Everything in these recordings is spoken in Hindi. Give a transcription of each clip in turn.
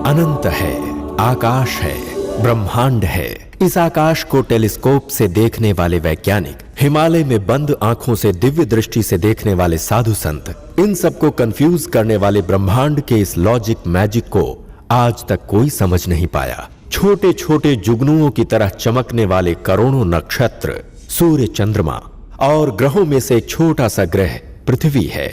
अनंत है, आकाश है, ब्रह्मांड है। इस आकाश को टेलीस्कोप से देखने वाले वैज्ञानिक, हिमालय में बंद आंखों से दिव्य दृष्टि से देखने वाले साधु संत, इन सबको कंफ्यूज करने वाले ब्रह्मांड के इस लॉजिक मैजिक को आज तक कोई समझ नहीं पाया। छोटे छोटे जुगनुओं की तरह चमकने वाले करोड़ों नक्षत्र, सूर्य, चंद्रमा और ग्रहों में से एक छोटा सा ग्रह पृथ्वी है,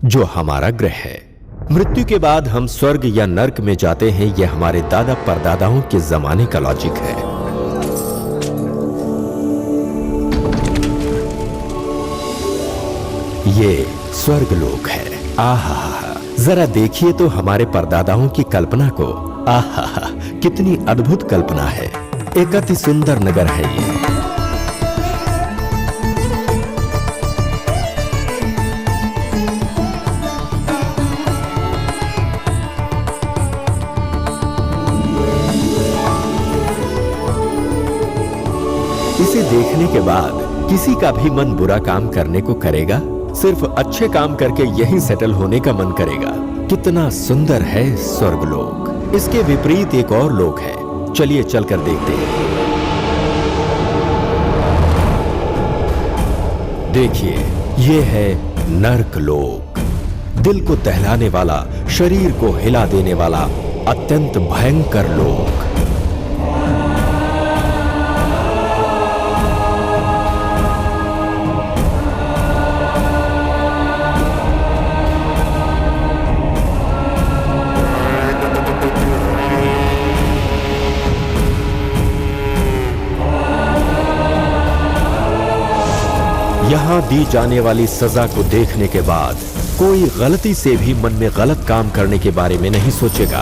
जो हमारा ग्रह है। मृत्यु के बाद हम स्वर्ग या नर्क में जाते हैं, यह हमारे दादा परदादाओं के जमाने का लॉजिक है। ये स्वर्ग लोक है। आहा, जरा देखिए तो हमारे परदादाओं की कल्पना को। आहा, कितनी अद्भुत कल्पना है। एक अति सुंदर नगर है ये। इसे देखने के बाद किसी का भी मन बुरा काम करने को करेगा? सिर्फ अच्छे काम करके यहीं सेटल होने का मन करेगा। कितना सुंदर है स्वर्गलोक। इसके विपरीत एक और लोक है, चलिए चलकर देखते हैं। देखिए, ये है नर्कलोक। दिल को दहलाने वाला, शरीर को हिला देने वाला अत्यंत भयंकर लोक। यहां दी जाने वाली सजा को देखने के बाद कोई गलती से भी मन में गलत काम करने के बारे में नहीं सोचेगा।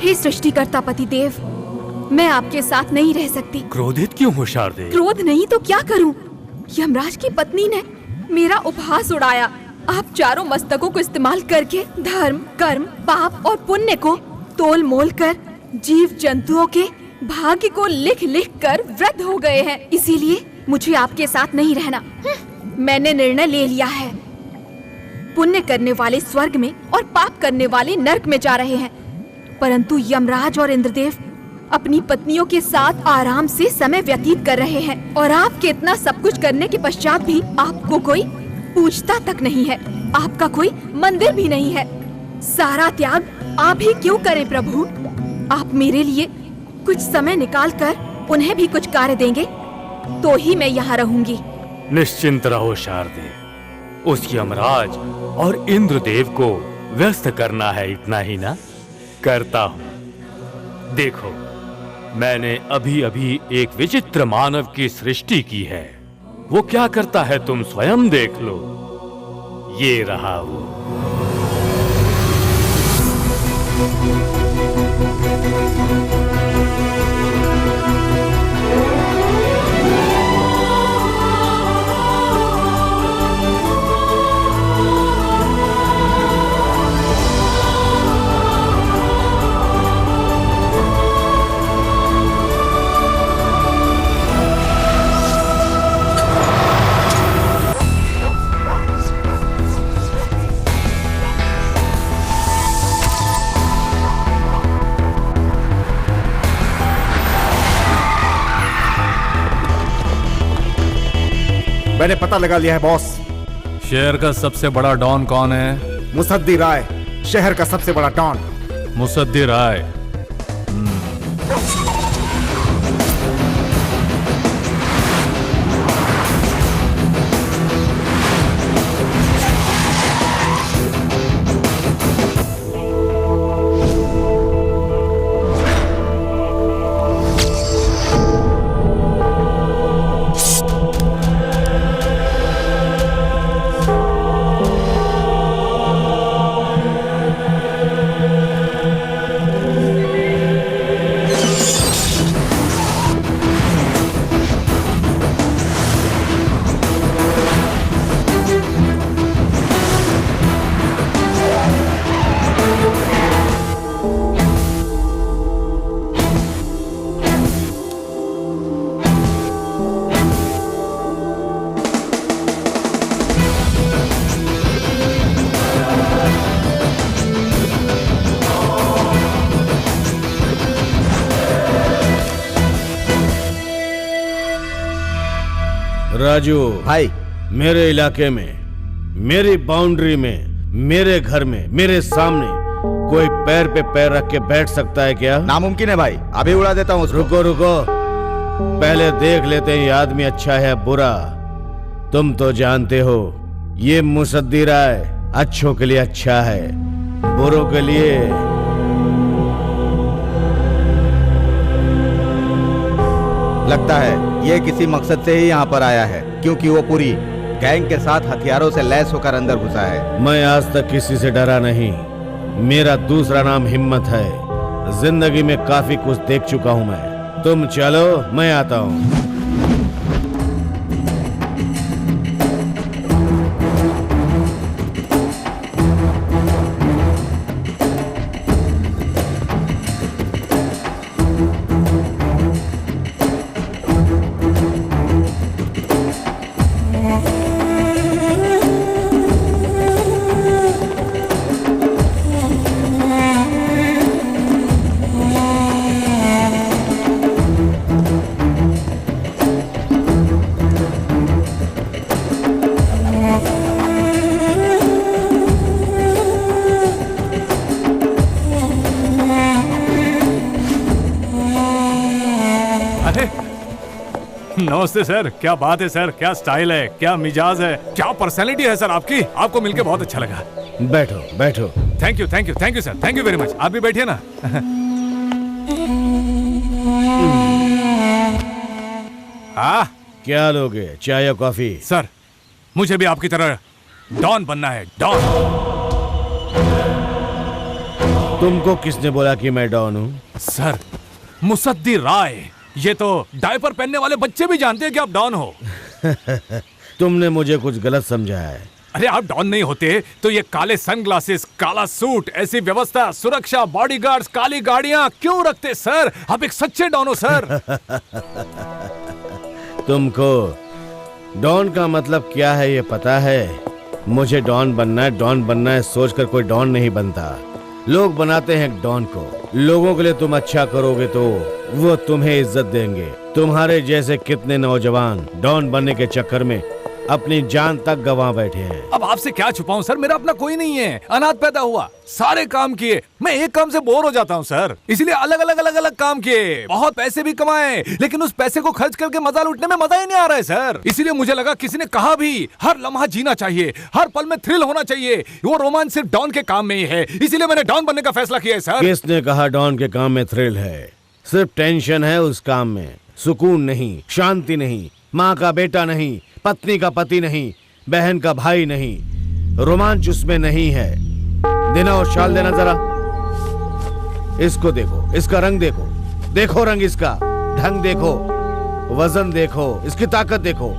हे सृष्टिकर्ता पतिदेव, मैं आपके साथ नहीं रह सकती। क्रोधित क्यों हो शारदे? क्रोध नहीं तो क्या करूं? यमराज की पत्नी ने मेरा उपहास उड़ाया। आप चारों मस्तकों को इस्तेमाल करके धर्म, कर्म, पाप और पुण्य को तोल मोल कर जीव जंतुओं के भाग्य को लिख लिख कर वृद्ध हो गए हैं। इसीलिए मुझे आपके साथ नहीं रहना। मैंने निर्णय ले लिया है। पुण्य करने वाले स्वर्ग में और पाप करने वाले नरक में जा रहे हैं, परंतु यमराज और इंद्रदेव अपनी पत्नियों के साथ आराम से समय व्यतीत कर रहे हैं। और आपके इतना सब कुछ करने के पश्चात भी आपको कोई पूछता तक नहीं है। आपका कोई मंदिर भी नहीं है। सारा त्याग आप ही क्यों करें प्रभु? आप मेरे लिए कुछ समय निकाल कर उन्हें भी कुछ कार्य देंगे तो ही मैं यहाँ रहूंगी। निश्चिंत रहो शारदे, उस यमराज और इंद्रदेव को व्यस्त करना है, इतना ही ना? करता हूँ। देखो, मैंने अभी अभी एक विचित्र मानव की सृष्टि की है। वो क्या करता है तुम स्वयं देख लो। ये रहा वो। मैंने पता लगा लिया है बॉस। शहर का सबसे बड़ा डॉन कौन है? मुसद्दी राय, शहर का सबसे बड़ा डॉन। मुसद्दी राय। राजू भाई मेरे इलाके में, मेरी बाउंड्री में, मेरे घर में, मेरे सामने कोई पैर पे पैर रख के बैठ सकता है क्या? नामुमकिन है भाई, अभी उड़ा देता हूँ उसको। रुको रुको, पहले देख लेते हैं ये आदमी अच्छा है बुरा। तुम तो जानते हो ये मुसद्दी राय अच्छों के लिए अच्छा है, बुरों के लिए लगता है ये किसी मकसद से ही यहाँ पर आया है, क्योंकि वो पूरी गैंग के साथ हथियारों से लैस होकर अंदर घुसा है। मैं आज तक किसी से डरा नहीं। मेरा दूसरा नाम हिम्मत है। जिंदगी में काफी कुछ देख चुका हूं मैं। तुम चलो, मैं आता हूं। नमस्ते सर, क्या बात है सर, क्या स्टाइल है, क्या मिजाज है, क्या पर्सनालिटी है सर आपकी। आपको मिलके बहुत अच्छा लगा। बैठो बैठो। Thank you thank you thank you sir, thank you very much. आप भी बैठिए ना। क्या लोगे, चाय या कॉफी? सर मुझे भी आपकी तरह डॉन बनना है, डॉन। तुमको किसने बोला कि मैं डॉन हूँ? सर मुसद्दी राय, ये तो डायपर पहनने वाले बच्चे भी जानते हैं कि आप डॉन हो। तुमने मुझे कुछ गलत समझा है। अरे आप डॉन नहीं होते तो ये काले सनग्लासेस, काला सूट, ऐसी व्यवस्था, सुरक्षा, बॉडीगार्ड्स, काली गाड़ियां क्यों रखते सर? आप एक सच्चे डॉन हो सर। तुमको डॉन का मतलब क्या है ये पता है? मुझे डॉन बनना है, डॉन बनना है सोचकर कोई डॉन नहीं बनता। लोग बनाते हैं डॉन को। लोगों के लिए तुम अच्छा करोगे तो वो तुम्हें इज्जत देंगे। तुम्हारे जैसे कितने नौजवान डॉन बनने के चक्कर में अपनी जान तक गंवा बैठे हैं। अब आपसे क्या छुपाऊं सर, मेरा अपना कोई नहीं है। अनाथ पैदा हुआ, सारे काम किए, मैं एक काम से बोर हो जाता हूं सर, इसलिए अलग अलग काम किए, बहुत पैसे भी कमाए, लेकिन उस पैसे को खर्च करके मजा लूटने में मजा ही नहीं आ रहा है सर। इसीलिए मुझे लगा, किसी ने कहा भी हर लम्हा जीना चाहिए, हर पल में थ्रिल होना चाहिए, वो रोमांच सिर्फ डॉन के काम में ही है, इसीलिए मैंने डॉन बनने का फैसला किया है सर। किसने कहा डॉन के काम में थ्रिल है? सिर्फ टेंशन है उस काम में, सुकून नहीं, शांति नहीं, माँ का बेटा नहीं, पत्नी का पति नहीं, बहन का भाई नहीं, रोमांच उसमें नहीं है। देना और शाल देना जरा। इसको देखो, इसका रंग देखो, देखो रंग इसका, ढंग देखो, वजन देखो, इसकी ताकत देखो।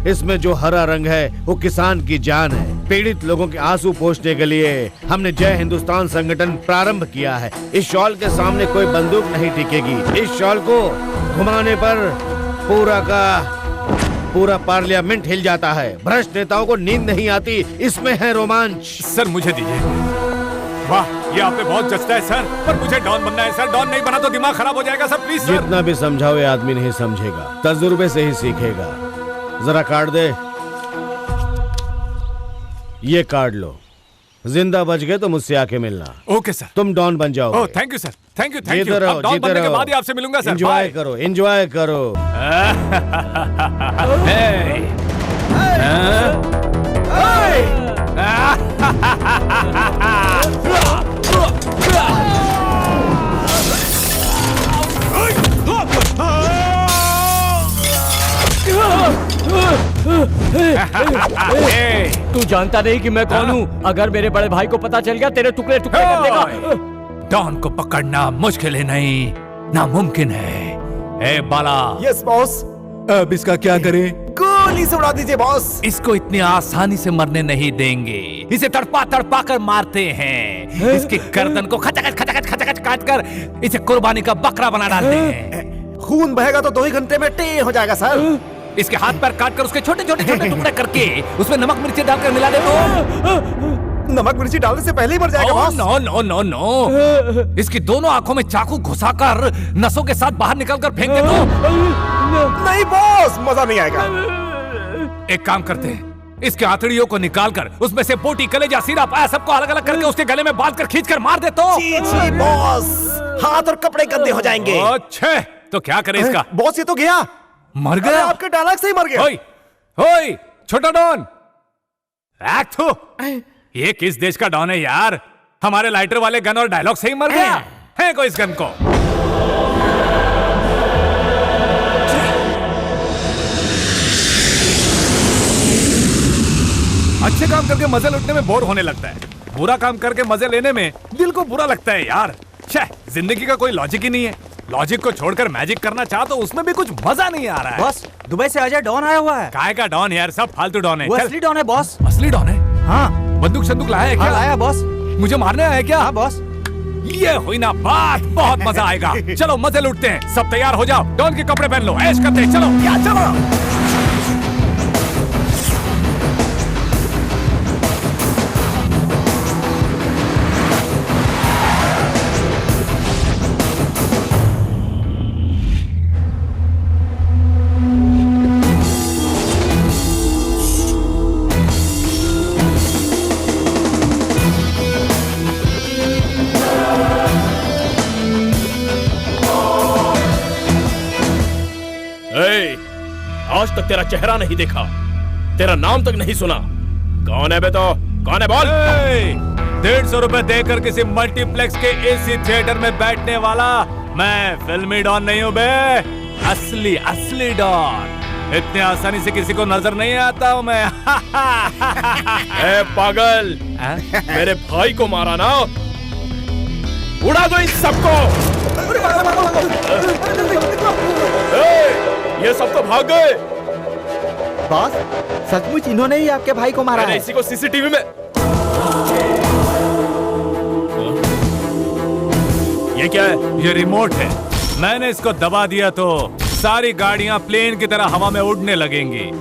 इसमें जो हरा रंग है वो किसान की जान है। पीड़ित लोगों के आंसू पोंछने के लिए हमने जय हिंदुस्तान संगठन प्रारंभ किया है। इस शॉल के सामने कोई बंदूक नहीं टिकेगी। इस शॉल को घुमाने पर पूरा पार्लियामेंट हिल जाता है। भ्रष्ट नेताओं को नींद नहीं आती, इसमें है रोमांच। सर मुझे दीजिए। वाह, ये आप पे बहुत जचता है सर, पर मुझे डॉन बनना है सर। डॉन नहीं बना तो दिमाग खराब हो जाएगा सर, प्लीज सर। जितना भी समझाओ ये आदमी नहीं समझेगा, तजुर्बे से ही सीखेगा। जरा कार्ड दे। ये कार्ड लो, जिंदा बच गए तो मुझसे आके मिलना। Okay sir. तुम डॉन बन जाओ। Oh thank you sir, thank you thank you. जीते रहो, अब डॉन जीते बनने के रहो। बाद ही आपसे मिलूंगा सर। एंजॉय करो, एंजॉय करो। तू जानता नहीं कि मैं कौन हूँ? अगर मेरे बड़े भाई को पता चल गया तेरे टुकड़े टुकड़े कर देगा। डॉन को पकड़ना मुश्किल ही नहीं, नामुमकिन है। ए बाला। Yes boss. अब इसका क्या करें? गोली से उड़ा दीजिए बॉस। इसको इतनी आसानी से मरने नहीं देंगे, इसे तड़पा तड़पा कर मारते हैं। इसकी गर्दन को खचखच काट कर इसे कुर्बानी का बकरा बना डालते हैं। खून बहेगा तो 2 ही घंटे में टे हो जाएगा सर। इसके हाथ पैर काट कर उसके छोटे छोटे टुकड़े करके उसमें नमक मिर्ची डालकर मिला दे तो नमक मिर्ची डालने से पहले ही मर जाएगा boss. No no no no. इसकी दोनों आंखों में चाकू घुसाकर नसों के साथ बाहर निकल कर फेंक दे तो। नहीं बॉस, मजा नहीं आएगा। एक काम करते हैं, इसके आंतड़ियों को निकालकर उसमें से बोटी, कलेजा, सीना, पाया सबको अलग अलग करके उसके गले में बांध कर खींच कर मार दे तो। छी बॉस, हाथ और कपड़े गंदे हो जाएंगे। अच्छे, तो क्या करे इसका? बॉस ये तो गया, मर गया। आपके डायलॉग से ही मर गया। ओए, ओए, छोटा डॉन, ये किस देश का डॉन है यार? हमारे लाइटर वाले गन और डायलॉग से ही मर गया है। कोई इस गन को अच्छे काम करके मजे लुटने में बोर होने लगता है, बुरा काम करके मजे लेने में दिल को बुरा लगता है यार। जिंदगी का कोई लॉजिक ही नहीं है। लॉजिक को छोड़कर मैजिक करना चाहो तो उसमें भी कुछ मजा नहीं आ रहा है। बॉस, दुबई से अजय डॉन आया हुआ है। काय का डॉन यार? सब फालतू डॉन है। वो असली डॉन है बॉस। असली डॉन है? हाँ। बंदूक संदूक लाया है क्या? हाँ, लाया बॉस। मुझे मारने आया क्या? हाँ बॉस। ये हुई ना बात, बहुत मजा आएगा। चलो मजे लूटते हैं, सब तैयार हो जाओ, डॉन के कपड़े पहन लो, ऐश करते हैं। चलो क्या, चलो। आज तक तेरा चेहरा नहीं देखा, तेरा नाम तक नहीं सुना। कौन है बे? तो कौन है बोल। 150 रुपए देकर किसी मल्टीप्लेक्स के एसी थिएटर में बैठने वाला मैं फिल्मी डॉन नहीं हूँ बे, असली असली डॉन। इतने आसानी से किसी को नजर नहीं आता हूँ मैं। ए पागल, मेरे भाई को मारा ना, उड़ा दो इन सबको। ये सब तो भाग गए। बॉस, सचमुच इन्होंने ही आपके भाई को मारा है। इसी को सीसीटीवी में। ये क्या है? ये रिमोट है, मैंने इसको दबा दिया तो सारी गाड़ियां प्लेन की तरह हवा में उड़ने लगेंगी।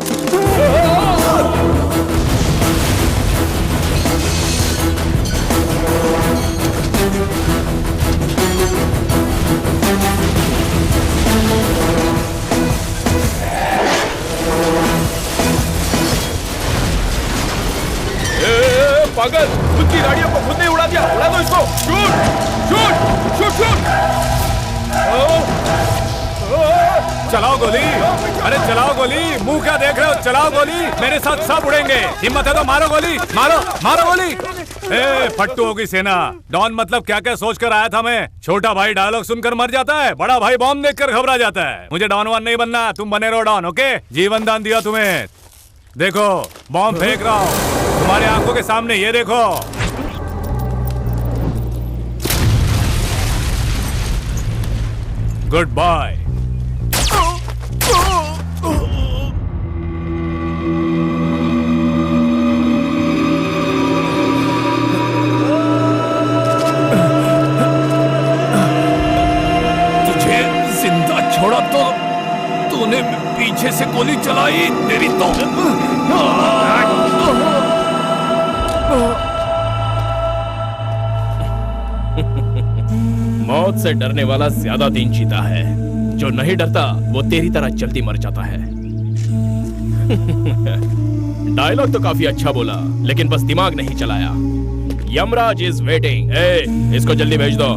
पागल, खुद की गाड़ियों को खुद ने उड़ा दिया। उड़ा दो इसको। Shoot shoot shoot shoot. चलाओ गोली, अरे चलाओ गोली। मुंह क्या देख रहे हो? चलाओ गोली, मेरे साथ सब उड़ेंगे। हिम्मत है तो मारो गोली, मारो मारो गोली। ए, फट्टू होगी सेना। डॉन मतलब क्या क्या सोच कर आया था मैं? छोटा भाई डायलॉग सुनकर मर जाता है, बड़ा भाई बॉम्ब देखकर घबरा जाता है। मुझे डॉन वन नहीं बनना, तुम बने रहो डॉन। ओके, जीवन दान दिया तुम्हें। देखो बॉम्ब फेंक रहा हूँ तुम्हारे आंखों के सामने, ये देखो। Good bye. तुझे जिंदा छोड़ा तो तूने पीछे से गोली चलाई, तेरी तो। मौत से डरने वाला ज्यादा दिन जीता है, जो नहीं डरता वो तेरी तरह जल्दी मर जाता है। डायलॉग तो काफी अच्छा बोला, लेकिन बस दिमाग नहीं चलाया। Yamraj is waiting. इसको जल्दी भेज दो।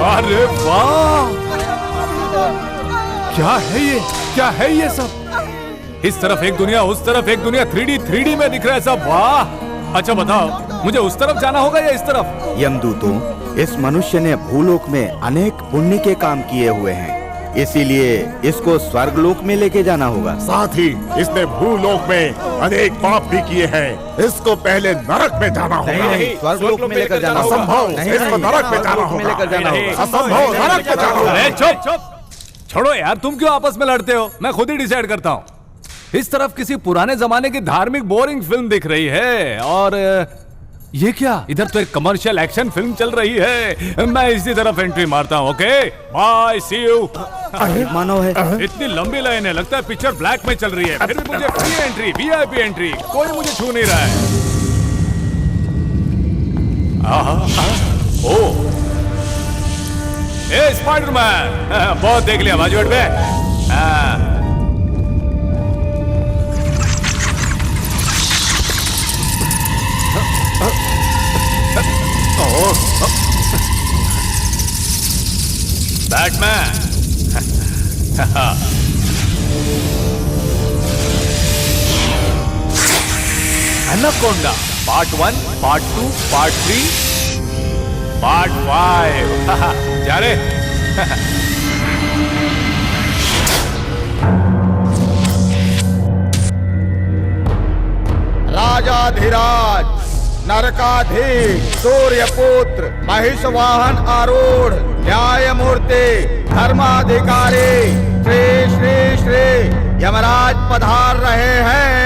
अरे वाह, क्या है ये? क्या है ये सब? इस तरफ एक दुनिया, उस तरफ एक दुनिया, 3D में दिख रहा है सब। वाह! अच्छा बताओ, मुझे उस तरफ जाना होगा या इस तरफ? यमदूतों, इस मनुष्य ने भूलोक में अनेक पुण्य के काम किए हुए हैं, इसीलिए इसको स्वर्गलोक में लेके जाना होगा। साथ ही इसने भूलोक में अनेक पाप भी किए हैं। इसको पहले नरक में जाना होगा। नहीं, स्वर्गलोक में लेकर जाना होगा। असंभव, नहीं, इसको नहीं, नरक में जाना स्वर्गलोक में होगा। लेकर जाना होगा। असंभव, नरक में जाना होगा। अरे चुप! छोड़ो यार, तुम क्यों आपस में लड़ते हो? मैं खुद ही डिसाइड करता हूँ। इस तरफ किसी पुराने जमाने की धार्मिक बोरिंग फिल्म दिख रही है, और ये क्या? इधर तो एक कमर्शियल एक्शन फिल्म चल रही है। मैं इसी तरफ एंट्री मारता हूँ। Okay, bye, see you. मानव है। इतनी लंबी लाइन है, लगता है पिक्चर ब्लैक में चल रही है। फिर भी मुझे फ्री एंट्री, वीआईपी एंट्री, कोई मुझे छू नहीं रहा है। ओ, ए स्पाइडरमैन, बहुत देख लिया बाजू हट पे। Batman. Anaconda part 1, part 2, part 3, part 5। जा रे। राजाधिराज, नरकाधीश, सूर्यपुत्र, महिषवाहन आरूढ़, न्यायमूर्ति, धर्माधिकारी, श्री श्री श्री यमराज पधार रहे हैं।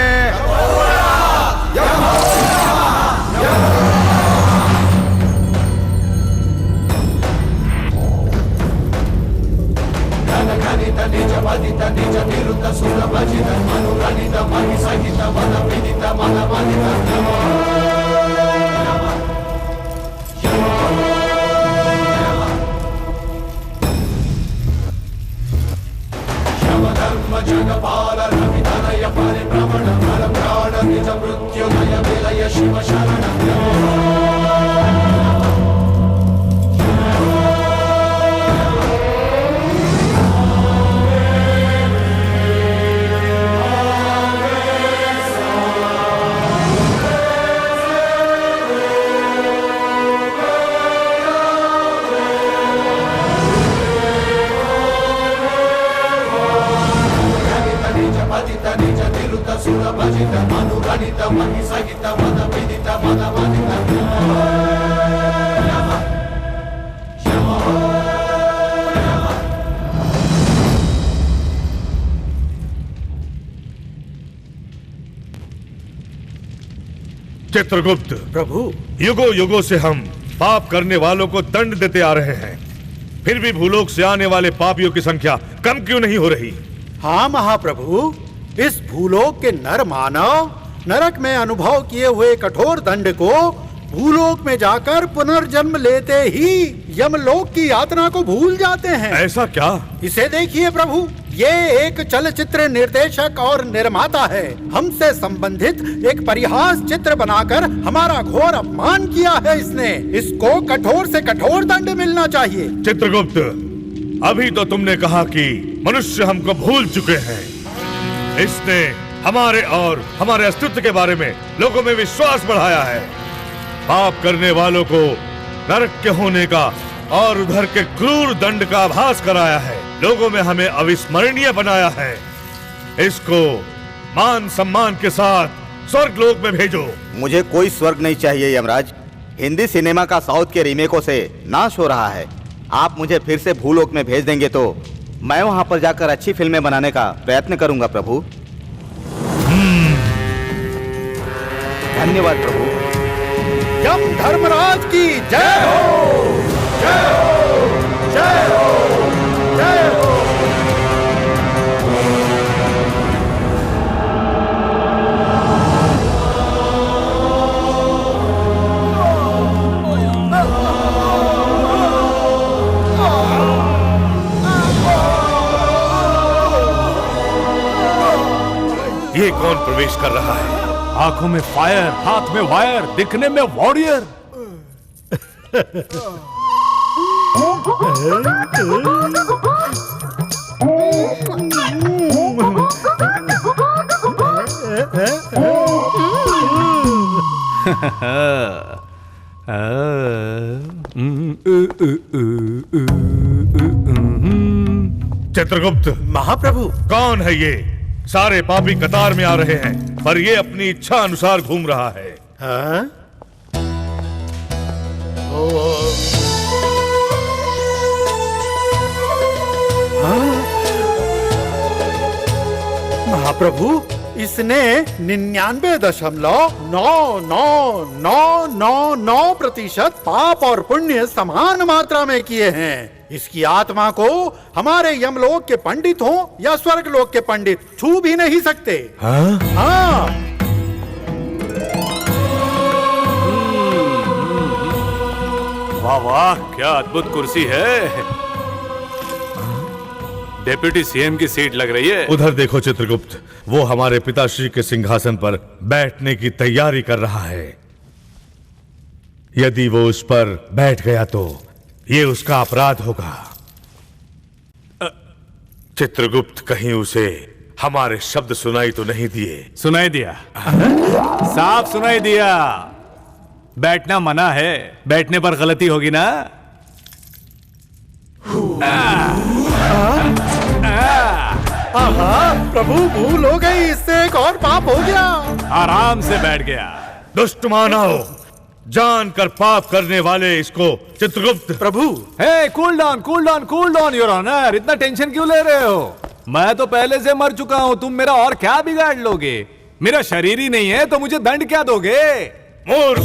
चित्रगुप्त प्रभु, युगों युगों से हम पाप करने वालों को दंड देते आ रहे हैं, फिर भी भूलोक से आने वाले पापियों की संख्या कम क्यों नहीं हो रही? हाँ महाप्रभु, इस भूलोक के नर मानव नरक में अनुभव किए हुए कठोर दंड को भूलोक में जाकर पुनर्जन्म लेते ही यमलोक की यातना को भूल जाते हैं। ऐसा क्या? इसे देखिए प्रभु, ये एक चलचित्र निर्देशक और निर्माता है। हमसे संबंधित एक परिहास चित्र बनाकर हमारा घोर अपमान किया है इसने। इसको कठोर से कठोर दंड मिलना चाहिए। चित्रगुप्त, अभी तो तुमने कहा कि मनुष्य हमको भूल चुके हैं। इसने हमारे और हमारे अस्तित्व के बारे में लोगों में विश्वास बढ़ाया है। पाप करने वालों को नरक के होने का और उधर के क्रूर दंड का आभास कराया है। लोगों में हमें अविस्मरणीय बनाया है। इसको मान सम्मान के साथ स्वर्ग लोक में भेजो। मुझे कोई स्वर्ग नहीं चाहिए यमराज। हिंदी सिनेमा का साउथ के रीमेकों से नाश हो रहा है। आप मुझे फिर से भूलोक में भेज देंगे तो मैं वहां पर जाकर अच्छी फिल्में बनाने का प्रयत्न करूंगा प्रभु। धन्यवाद प्रभु। यम धर्मराज की जय हो, जय हो, जय हो, जय हो। ये कौन प्रवेश कर रहा है? आंखों में फायर, हाथ में वायर, दिखने में वॉरियर। चित्रगुप्त, महाप्रभु, कौन है ये? सारे पापी कतार में आ रहे हैं, पर ये अपनी इच्छा अनुसार घूम रहा है। हाँ? महाप्रभु, इसने 99.999999% पाप और पुण्य समान मात्रा में किए हैं। इसकी आत्मा को हमारे यमलोक के पंडित हो या स्वर्गलोक के पंडित छू भी नहीं सकते। हाँ? हाँ। वाह वाह, क्या अद्भुत कुर्सी है। डेप्यूटी सीएम की सीट लग रही है। उधर देखो चित्रगुप्त, वो हमारे पिताश्री के सिंहासन पर बैठने की तैयारी कर रहा है। यदि वो उस पर बैठ गया तो ये उसका अपराध होगा। चित्रगुप्त कहीं उसे हमारे शब्द सुनाई तो नहीं दिए? सुनाई दिया, साफ सुनाई दिया। बैठना मना है, बैठने पर गलती होगी ना। प्रभु, भूल हो गई, इससे एक और पाप हो गया। आराम से बैठ गया। दुष्ट मानव, जानकर पाप करने वाले इसको। चित्रगुप्त प्रभु, हे, cool down, cool down, cool down your honour. इतना टेंशन क्यों ले रहे हो? मैं तो पहले से मर चुका हूँ, तुम मेरा और क्या बिगाड़ लोगे? मेरा शरीर ही नहीं है तो मुझे दंड क्या दोगे? मूर्ख,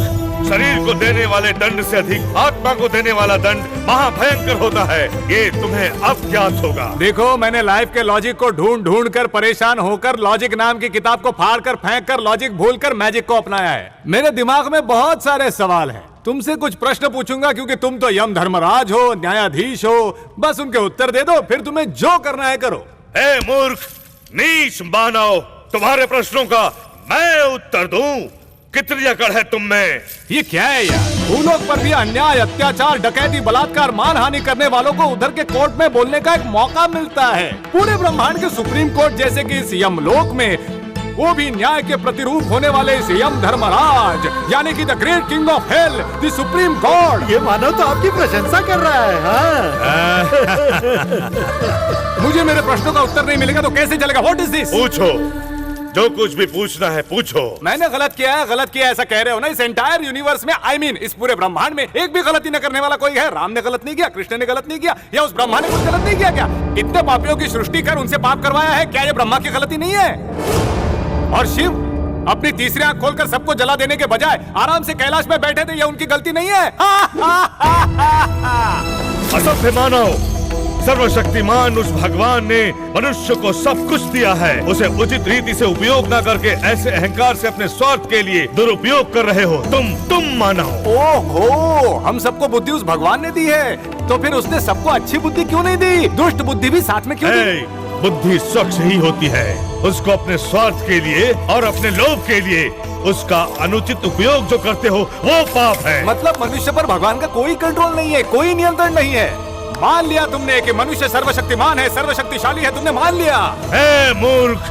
शरीर को देने वाले दंड से अधिक आत्मा को देने वाला दंड महाभयंकर होता है। ये तुम्हें अब ज्ञात होगा। देखो, मैंने लाइफ के लॉजिक को ढूंढ ढूंढ कर परेशान होकर लॉजिक नाम की किताब को फाड़ कर फेंक कर लॉजिक भूलकर मैजिक को अपनाया है। मेरे दिमाग में बहुत सारे सवाल हैं। तुमसे कुछ प्रश्न पूछूंगा क्योंकि तुम तो यम धर्मराज हो, न्यायाधीश हो। बस उनके उत्तर दे दो, फिर तुम्हें जो करना है करो। हे मूर्ख, नीच मानव, तुम्हारे प्रश्नों का मैं उत्तर दूं? कितनी अकड़ है तुम में? ये क्या है यार? भूलोक पर भी अन्याय, अत्याचार, डकैती, बलात्कार, मानहानि करने वालों को उधर के कोर्ट में बोलने का एक मौका मिलता है। पूरे ब्रह्मांड के सुप्रीम कोर्ट जैसे कि इस यमलोक में, वो भी न्याय के प्रतिरूप होने वाले इस यम धर्मराज, यानी कि the great king of hell, the supreme God. ये मानव तो आपकी प्रशंसा कर रहा है। हाँ? मुझे मेरे प्रश्नों का उत्तर नहीं मिलेगा तो कैसे चलेगा? What is this? पूछो, जो कुछ भी पूछना है पूछो। मैंने गलत किया है, गलत किया ऐसा कह रहे हो ना? इस एंटायर यूनिवर्स में, I mean, इस पूरे ब्रह्मांड में एक भी गलती न करने वाला कोई है? राम ने गलत नहीं किया, कृष्ण ने गलत नहीं किया, या उस ब्रह्मा ने कुछ गलत नहीं किया क्या? कितने पापियों की सृष्टि कर उनसे पाप करवाया है, क्या ये ब्रह्मा की गलती नहीं है? और शिव अपनी तीसरी आंख खोलकर सबको जला देने के बजाय आराम से कैलाश में बैठे थे, ये उनकी गलती नहीं है? असभ्य मानव, सर्वशक्तिमान उस भगवान ने मनुष्य को सब कुछ दिया है। उसे उचित रीति से उपयोग न करके ऐसे अहंकार से अपने स्वार्थ के लिए दुरुपयोग कर रहे हो तुम मानव। ओहो, हम सबको बुद्धि उस भगवान ने दी है, तो फिर उसने सबको अच्छी बुद्धि क्यों नहीं दी? दुष्ट बुद्धि भी साथ में क्यों दी? बुद्धि स्वच्छ ही होती है। उसको अपने स्वार्थ के लिए और अपने लोभ के लिए उसका अनुचित उपयोग जो करते हो वो पाप है। मतलब मनुष्य पर भगवान का कोई कंट्रोल नहीं है, कोई नियंत्रण नहीं है। मान लिया तुमने कि मनुष्य सर्वशक्तिमान है, सर्वशक्तिशाली है, तुमने मान लिया। हे मूर्ख,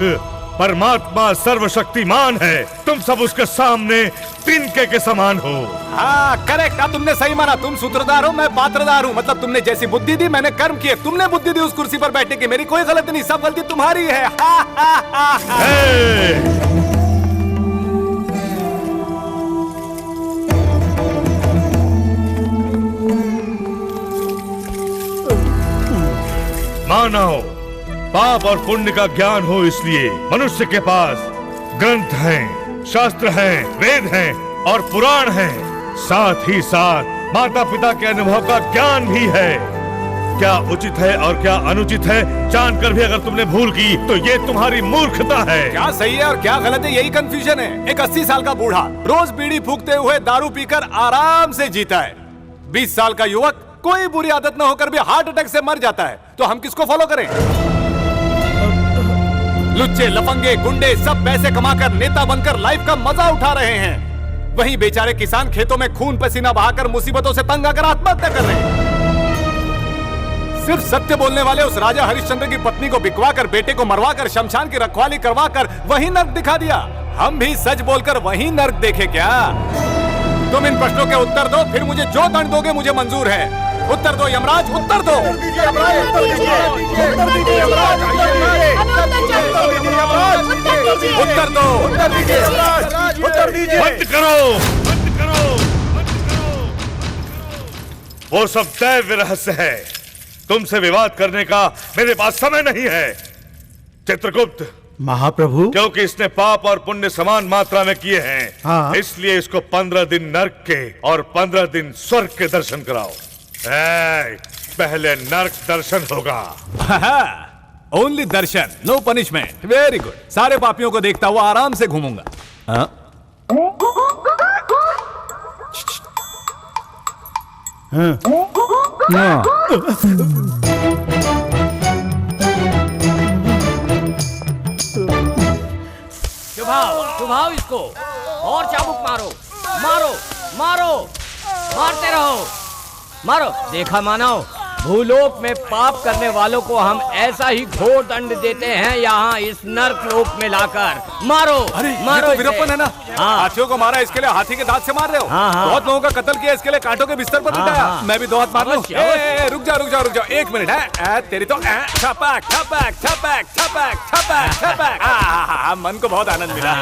परमात्मा सर्वशक्तिमान है, तुम सब उसके सामने तिनके के समान हो। हाँ, करेक्ट, तुमने सही माना। तुम सूत्रधार हो, मैं पात्रधार हूँ। मतलब तुमने जैसी बुद्धि दी मैंने कर्म किए, तुमने बुद्धि दी उस कुर्सी पर बैठने की, मेरी कोई गलती नहीं, सब गलती तुम्हारी है। मानव, पाप और पुण्य का ज्ञान हो इसलिए मनुष्य के पास ग्रंथ हैं, शास्त्र हैं, वेद हैं और पुराण हैं। साथ ही साथ माता पिता के अनुभव का ज्ञान भी है। क्या उचित है और क्या अनुचित है जानकर भी अगर तुमने भूल की तो ये तुम्हारी मूर्खता है। क्या सही है और क्या गलत है, यही कंफ्यूजन है। एक 80 साल का बूढ़ा रोज बीड़ी फूकते हुए दारू पीकर आराम से जीता है। 20 साल का युवक कोई बुरी आदत न होकर भी हार्ट अटैक से मर जाता है। तो हम किसको फॉलो करें? लुच्चे, लफंगे, गुंडे सब पैसे कमाकर नेता बनकर लाइफ का मजा उठा रहे हैं। वहीं बेचारे किसान खेतों में खून पसीना बहाकर मुसीबतों से तंग आकर आत्महत्या कर रहे हैं। सिर्फ सत्य बोलने वाले उस राजा हरिश्चंद्र की पत्नी को बिकवा कर, बेटे को मरवा कर, शमशान की रखवाली करवा कर वही नर्क दिखा दिया। हम भी सच बोलकर वही नर्क देखे क्या? तुम इन प्रश्नों के उत्तर दो, फिर मुझे जो दंड दोगे मुझे मंजूर है। उत्तर दो यमराज, उत्तर दो। उत्तर दो। बंद करो, बंद करो, बंद करो। वो सब दैव रहस्य है, तुमसे विवाद करने का मेरे पास समय नहीं है। चित्रगुप्त, महाप्रभु, क्योंकि इसने पाप और पुण्य समान मात्रा में किए हैं, हाँ। इसलिए इसको 15 दिन नरक के और 15 दिन स्वर्ग के दर्शन कराओ। पहले नरक दर्शन होगा। ओनली दर्शन, नो पनिशमेंट। Very good. सारे पापियों को देखता हुआ आराम से घूमूंगा। हाँ? चुभाओ इसको और चाबुक मारो, मारो, मारो, मारते रहो, मारो। देखा मानव, भूलोक में पाप करने वालों को हम ऐसा ही घोर दंड देते हैं यहाँ इस नर्क लोक में लाकर। मारो, अरे मारो। ये तो वीरप्पन है ना? हाँ। हाथियों को मारा, इसके लिए हाथी के दांत से मार रहे हो। हाँ, हाँ। बहुत लोगों का कत्ल किया, इसके लिए कांटों के बिस्तर पर लिटाया। हाँ। मैं भी 2 हाथ मार लूं? अवश्य, अवश्य। रुक जाओ, एक मिनट है। तेरी तो छपक छपक छपक छपक छपक छपक। मन को बहुत आनंद मिला।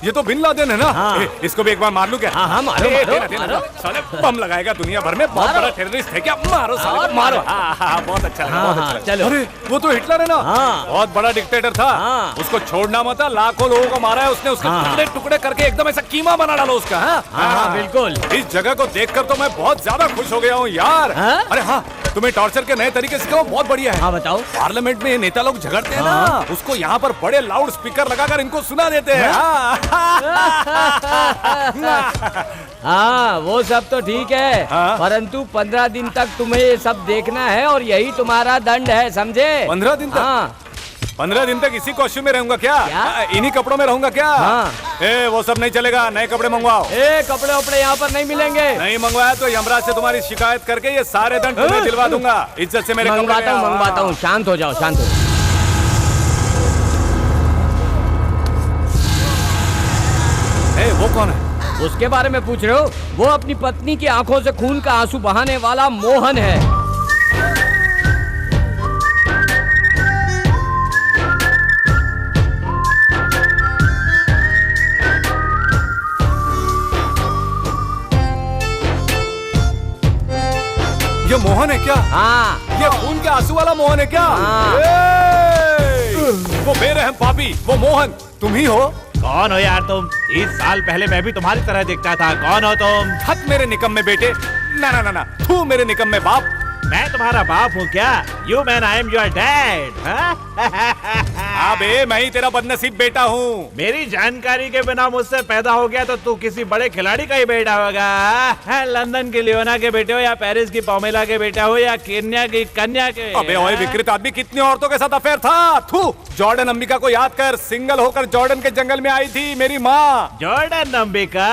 ये तो बिन लादेन है ना? हाँ। इसको भी एक बार मार लूं क्या? हाँ, मारो, मारो। साले बम लगाएगा दुनिया भर में, बहुत बड़ा टेररिस्ट है क्या? मारो साले को, मारो। बहुत अच्छा लगा, बहुत अच्छा लगा। चलो। अरे वो तो हिटलर है ना? हाँ। बहुत बड़ा डिक्टेटर था। हाँ। उसको छोड़ना मत, लाखों लोगों को मारा है उसने। उसके टुकड़े टुकड़े करके एकदम ऐसा कीमा बना डालो उसका। हाँ, बिल्कुल। इस जगह को देखकर तो मैं बहुत ज्यादा खुश हो गया हूँ यार। अरे हाँ, तुम्हें टॉर्चर के नए तरीके सिखाओ, बहुत बढ़िया है। हाँ, बताओ। पार्लियामेंट में ये नेता लोग झगड़ते हैं ना, उसको यहाँ पर बड़े लाउड स्पीकर लगाकर इनको सुना देते हैं। हाँ, वो सब तो ठीक है, परंतु 15 दिन तक तुम्हें ये सब देखना है और यही तुम्हारा दंड है, समझे? 15 दिन तक? हाँ। 15 दिन तक इसी कॉस्ट्यूम में रहूंगा क्या? इन्हीं कपड़ों में रहूंगा क्या? हाँ। वो सब नहीं चलेगा, नए कपड़े मंगवाओ। कपड़े वपड़े यहाँ पर नहीं मिलेंगे। नहीं मंगवाया तो यमराज से तुम्हारी शिकायत करके ये सारे दंड तुम्हें दिलवा दूंगा। इज्जत से मेरे मंगवाता हूँ। शांत हो जाओ, शांत हो। वो कौन है? उसके बारे में पूछ रहे हो? वो अपनी पत्नी की आंखों से खून का आंसू बहाने वाला मोहन है। ये मोहन है क्या? हाँ। ये खून के आंसू वाला मोहन है क्या? हाँ। वो बेरहम पापी, वो मोहन तुम ही हो? कौन हो यार तुम? 30 साल पहले मैं भी तुम्हारी तरह दिखता था। कौन हो तुम? हट मेरे निकम्मे बेटे। ना, तू मेरे निकम्मे बाप। मैं तुम्हारा बाप हूँ क्या? You man, I am your dad. अबे मैं ही तेरा बदनसीब बेटा हूँ। मेरी जानकारी के बिना मुझसे पैदा हो गया तो तू किसी बड़े खिलाड़ी का ही बेटा होगा। लंदन की लियोना के बेटे हो या पेरिस की पमेला के बेटा हो या केन्या की कन्या के। अबे ओए विकृत आदमी, कितनी औरतों के साथ अफेयर था? थू, जॉर्डन अंबिका को याद कर। सिंगल होकर जॉर्डन के जंगल में आई थी मेरी माँ। जॉर्डन अंबिका,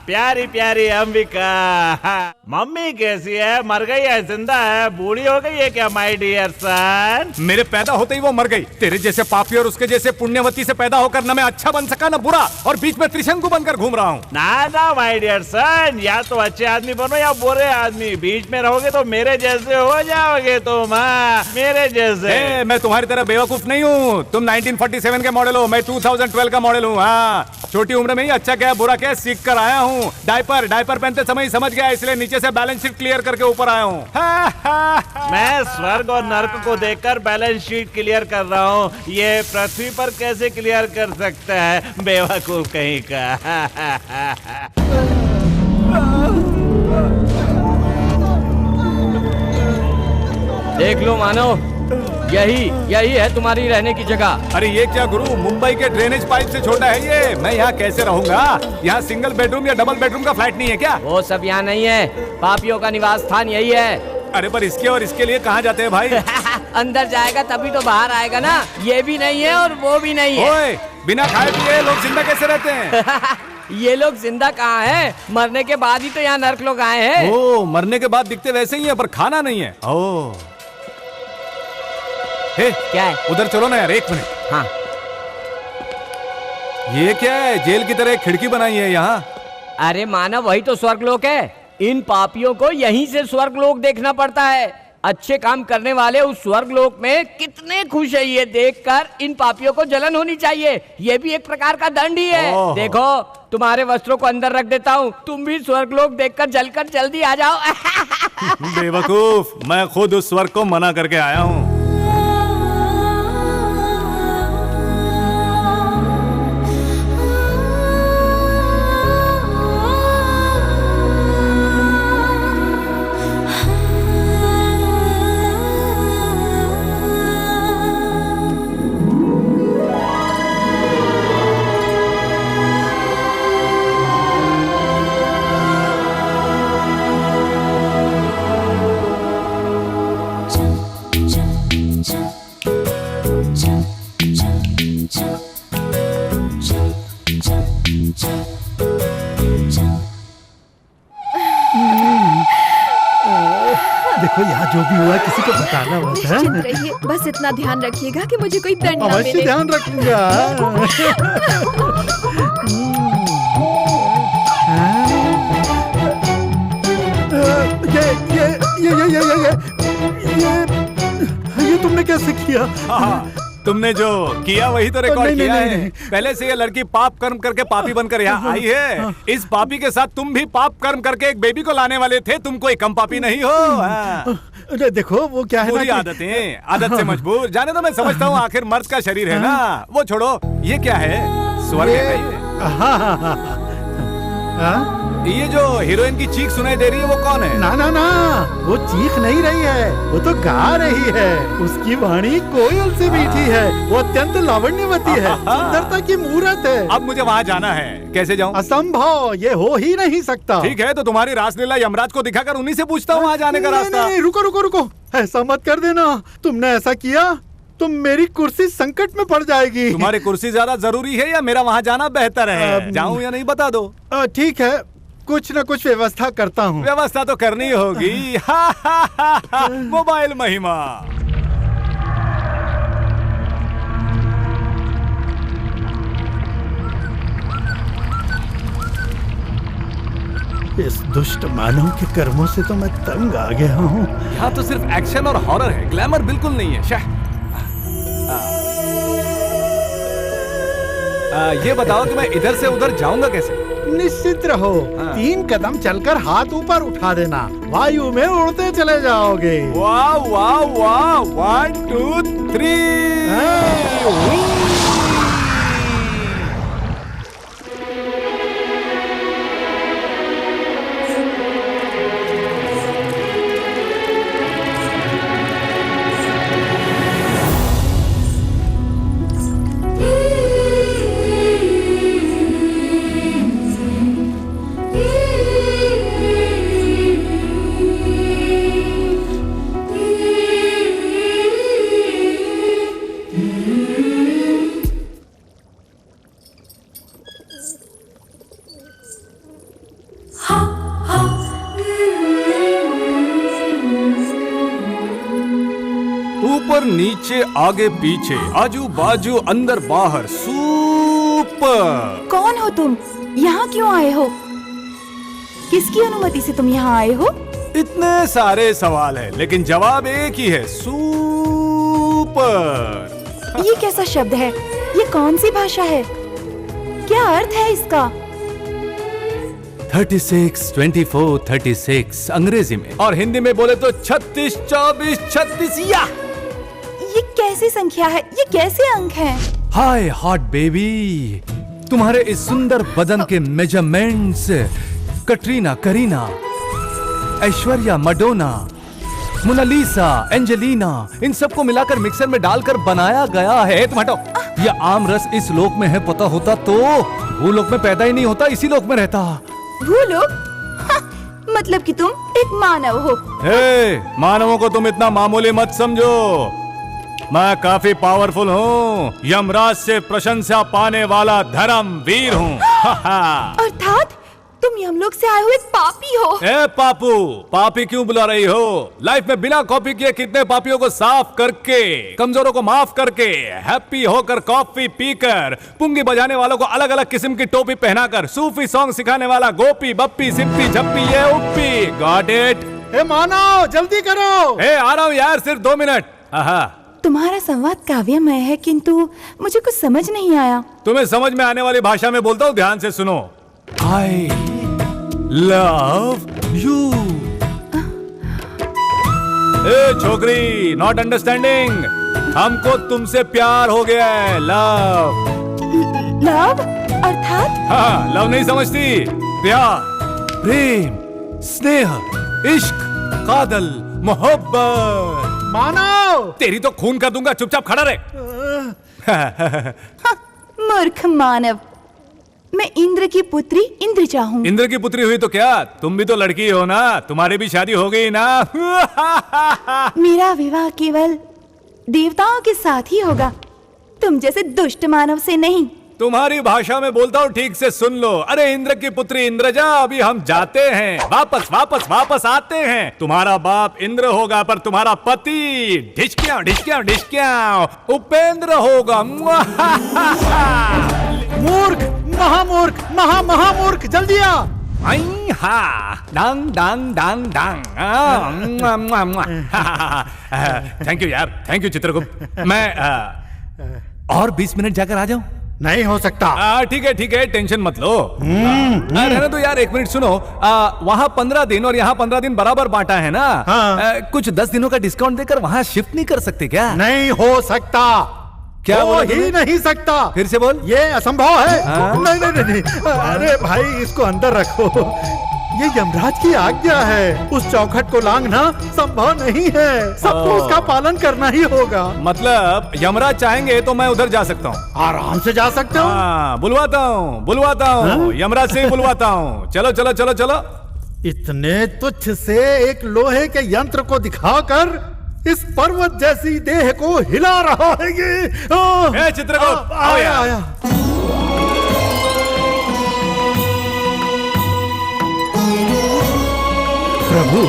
प्यारी प्यारी अंबिका। मम्मी कैसी है? मर गई है, जिंदा है, बूढ़ी हो गई है क्या माय डियर सन? मेरे पैदा होते ही वो मर गई। तेरे जैसे पापी और उसके जैसे पुण्यवती से पैदा होकर न मैं अच्छा बन सका न बुरा, और बीच में त्रिशंकु बनकर घूम रहा हूँ। ना माय डियर सन, या तो अच्छे आदमी बनो या बुरे आदमी। बीच में रहोगे तो मेरे जैसे हो जाओगे तुम। मेरे जैसे। मैं तुम्हारी तरह बेवकूफ नहीं हूँ। तुम 1947 के मॉडल हो, मैं 2012 का मॉडल हूँ। हाँ, छोटी उम्र में ही अच्छा क्या बुरा क्या सीख कर आया हूँ। डायपर पहनते समय ही समझ गया, इसलिए नीचे से बैलेंस शीट क्लियर करके ऊपर आया हूँ। मैं स्वर्ग और नर्क को देखकर बैलेंस शीट क्लियर कर रहा हूँ। ये पृथ्वी पर कैसे क्लियर कर सकता है, बेवकूफ कहीं का। देख लो मानव, यही है तुम्हारी रहने की जगह। अरे ये क्या गुरु, मुंबई के ड्रेनेज पाइप से छोटा है ये। मैं यहाँ कैसे रहूंगा? यहाँ सिंगल बेडरूम या डबल बेडरूम का फ्लैट नहीं है क्या? वो सब यहाँ नहीं है, पापियों का निवास स्थान यही है। अरे पर इसके और इसके लिए कहाँ जाते हैं भाई? अंदर जाएगा तभी तो बाहर आएगा ना। ये भी नहीं है और वो भी नहीं है। ओए, बिना खाए पिए लोग जिंदा कैसे रहते हैं? ये लोग जिंदा कहाँ हैं? मरने के बाद ही तो यहाँ नर्क लोग आए हैं। ओ, मरने के बाद दिखते वैसे ही है, पर खाना नहीं है। ओ, क्या है? उधर चलो ना यार, 1 मिनट। हाँ। ये क्या है? जेल की तरह एक खिड़की बनाई है यहाँ। अरे मानव, वही तो स्वर्गलोक है। इन पापियों को यहीं से स्वर्गलोक देखना पड़ता है। अच्छे काम करने वाले उस स्वर्गलोक में कितने खुश है, ये देखकर इन पापियों को जलन होनी चाहिए। ये भी एक प्रकार का दंड ही है। देखो, तुम्हारे वस्त्रों को अंदर रख देता हूँ, तुम भी स्वर्गलोक देखकर जलकर जल्दी आ जाओ। बेवकूफ, मैं खुद उस स्वर्ग को मना करके आया हूँ। देखो, यहाँ जो भी हुआ किसी को बताना मत है। निश्चिंत रहिए, बस इतना ध्यान रखिएगा कि मुझे कोई दंड ना अवश्य मिले। ध्यान रखूंगा। ये तुमने कैसे किया? तुमने जो किया वही तो रिकॉर्ड नहीं, किया नहीं, है। नहीं। पहले से ये लड़की पाप कर्म करके पापी बनकर यहाँ आई है। इस पापी के साथ तुम भी पाप कर्म करके एक बेबी को लाने वाले थे। तुम कोई कम पापी नहीं हो। अरे देखो, वो क्या है ना पूरी कि- आदतें, आदत से मजबूर। जाने तो मैं समझता हूँ, आखिर मर्द का शरीर है ना। वो छोड़ो, ये क्या है? स्वर्ग है ना ये? हाँ? ये जो हीरोइन की चीख सुनाई दे रही है, वो कौन है? ना ना ना, वो चीख नहीं रही है, वो तो गा रही है। उसकी वाणी कोयल से मीठी है। वो अत्यंत लावण्यवती है, सुंदरता की मूरत है। अब मुझे वहाँ जाना है, कैसे जाऊँ? असंभव, ये हो ही नहीं सकता। ठीक है, तो तुम्हारी रासलीला यमराज को दिखाकर उन्हीं से पूछता हूँ वहाँ जाने का रास्ता। नहीं, रुको रुको रुको, ऐसा मत कर देना। तुमने ऐसा किया तो मेरी कुर्सी संकट में पड़ जाएगी। तुम्हारी कुर्सी ज्यादा जरूरी है या मेरा वहाँ जाना बेहतर है? जाऊँ या नहीं, बता दो। ठीक है, कुछ न कुछ व्यवस्था करता हूँ। व्यवस्था तो करनी होगी। मोबाइल महिमा। इस दुष्ट मानव के कर्मों से तो मैं तंग आ गया हूँ। यहाँ तो सिर्फ एक्शन और हॉरर है, ग्लैमर बिल्कुल नहीं है। ये बताओ कि मैं इधर से उधर जाऊंगा कैसे? निश्चित रहो, 3 कदम चलकर हाथ ऊपर उठा देना, वायु में उड़ते चले जाओगे। वाह वाह वाह, 1 2 3। ऊपर नीचे आगे पीछे आजू बाजू अंदर बाहर सुपर। कौन हो तुम? यहाँ क्यों आए हो? किसकी अनुमति से तुम यहाँ आए हो? इतने सारे सवाल है लेकिन जवाब एक ही है, सुपर। ये कैसा शब्द है? ये कौन सी भाषा है? क्या अर्थ है इसका? 36, 24, 36 अंग्रेजी में, और हिंदी में बोले तो 36, 24, 36 या। ये कैसी संख्या है? ये कैसे अंक हैं? हाय हॉट बेबी, तुम्हारे इस सुंदर बदन के measurements Katrina, Kareena, Aishwarya, Madonna, Mona Lisa, Angelina, इन सबको मिलाकर मिक्सर में डालकर बनाया गया है। तुम हटो। यह आम रस इस लोक में है, पता होता तो भूलोक में पैदा ही नहीं होता, इसी लोक में रहता। भूलोक? मतलब कि तुम एक मानव हो। हे, मानवों को तुम इतना मामूली मत समझो। मैं काफी पावरफुल हूँ, यमराज से प्रशंसा पाने वाला धर्मवीर हूँ। अर्थात तुम यमलोक से आए हुए पापी हो। ए पापू, पापी क्यों बुला रही हो? लाइफ में बिना कॉपी किए कितने पापियों को साफ करके, कमजोरों को माफ करके, हैप्पी होकर कॉफी पीकर, पुंगी बजाने वालों को अलग अलग किस्म की टोपी पहनाकर, सूफी सॉन्ग सिखाने वाला गोपी बप्पी सिप्पी झप्पी ये उप्पी, गॉट इट? ए मानव, जल्दी करो। ए आ रहा हूँ यार, सिर्फ 2 मिनट। आहा, तुम्हारा संवाद काव्यमय है किंतु मुझे कुछ समझ नहीं आया। तुम्हें समझ में आने वाली भाषा में बोलता हूँ, ध्यान से सुनो। आई लव यू। ए छोकरी, नॉट अंडरस्टैंडिंग, हमको तुमसे प्यार हो गया है। लव। लव अर्थात? हाँ, लव नहीं समझती? प्यार, प्रेम, स्नेह, इश्क, कादल, मोहब्बत। मानव, तेरी तो खून कर दूंगा, चुपचाप खड़ा रहे। मूर्ख मानव, मैं इंद्र की पुत्री इंद्रजा हूँ। इंद्र की पुत्री हुई तो क्या, तुम भी तो लड़की हो ना, तुम्हारी भी शादी हो गई ना। मेरा विवाह केवल देवताओं के साथ ही होगा, तुम जैसे दुष्ट मानव से नहीं। तुम्हारी भाषा में बोलता हूँ, ठीक से सुन लो। अरे इंद्र की पुत्री इंद्रजा, अभी हम जाते हैं, वापस आते हैं। तुम्हारा बाप इंद्र होगा, पर तुम्हारा पति ढिचक्यां ढिचक्यां ढिचक्यां उपेंद्र होगा। मूर्ख, महामूर्ख, महामूर्ख, जल्दी आ। डांग डांग डांग डांग। थैंक यू यार, थैंक यू चित्रगुप्त। मैं और 20 मिनट जाकर आ जाऊं? नहीं हो सकता। ठीक है, टेंशन मत लो। रहने दो यार, 1 मिनट सुनो। वहाँ 15 दिन और यहाँ 15 दिन बराबर बांटा है ना? हाँ। कुछ 10 दिनों का डिस्काउंट देकर वहाँ शिफ्ट नहीं कर सकते क्या? नहीं हो सकता। क्या हो बोला ही तुमने? नहीं सकता। फिर से बोल। ये असंभव है। हाँ? नहीं। अरे भाई, इसको अंदर रखो, ये यमराज की आज्ञा है। उस चौखट को लांघना संभव नहीं है, सबको उसका पालन करना ही होगा। मतलब यमराज चाहेंगे तो मैं उधर जा सकता हूँ? आराम से जा सकते हो। हाँ, बुलवाता हूँ, हाँ? यमराज से ही बुलवाता हूँ। चलो। इतने तुच्छ से एक लोहे के यंत्र को दिखाकर इस पर्वत जैसी देह को हिला रहा है ये। चित्रगुप्त, आओ यार। आया। प्रभु,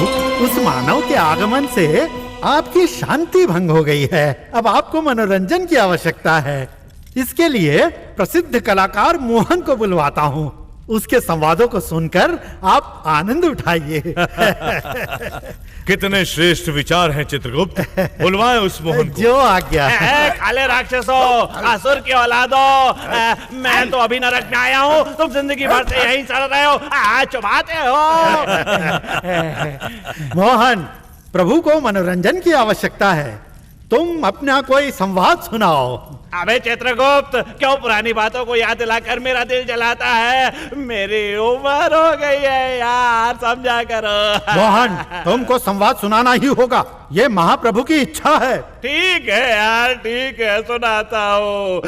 उस मानव के आगमन से आपकी शांति भंग हो गई है। अब आपको मनोरंजन की आवश्यकता है। इसके लिए प्रसिद्ध कलाकार मोहन को बुलवाता हूँ। उसके संवादों को सुनकर आप आनंद उठाइए। कितने श्रेष्ठ विचार हैं चित्रगुप्त, बुलवाएं उस मोहन को। जो आज्ञा। काले राक्षसों, असुर की औलादों, मैं तो अभी नरक में आया हूँ, तुम जिंदगी भर से यहीं चल रहे हो, चुभाते हो। मोहन, प्रभु को मनोरंजन की आवश्यकता है, तुम अपना कोई संवाद सुनाओ। अबे चित्रगुप्त, क्यों पुरानी बातों को याद दिलाकर मेरा दिल जलाता है? मेरी उम्र हो गई है यार, समझा करो। मोहन, तुमको संवाद सुनाना ही होगा, ये महाप्रभु की इच्छा है। ठीक है यार, ठीक है, सुनाता हूँ।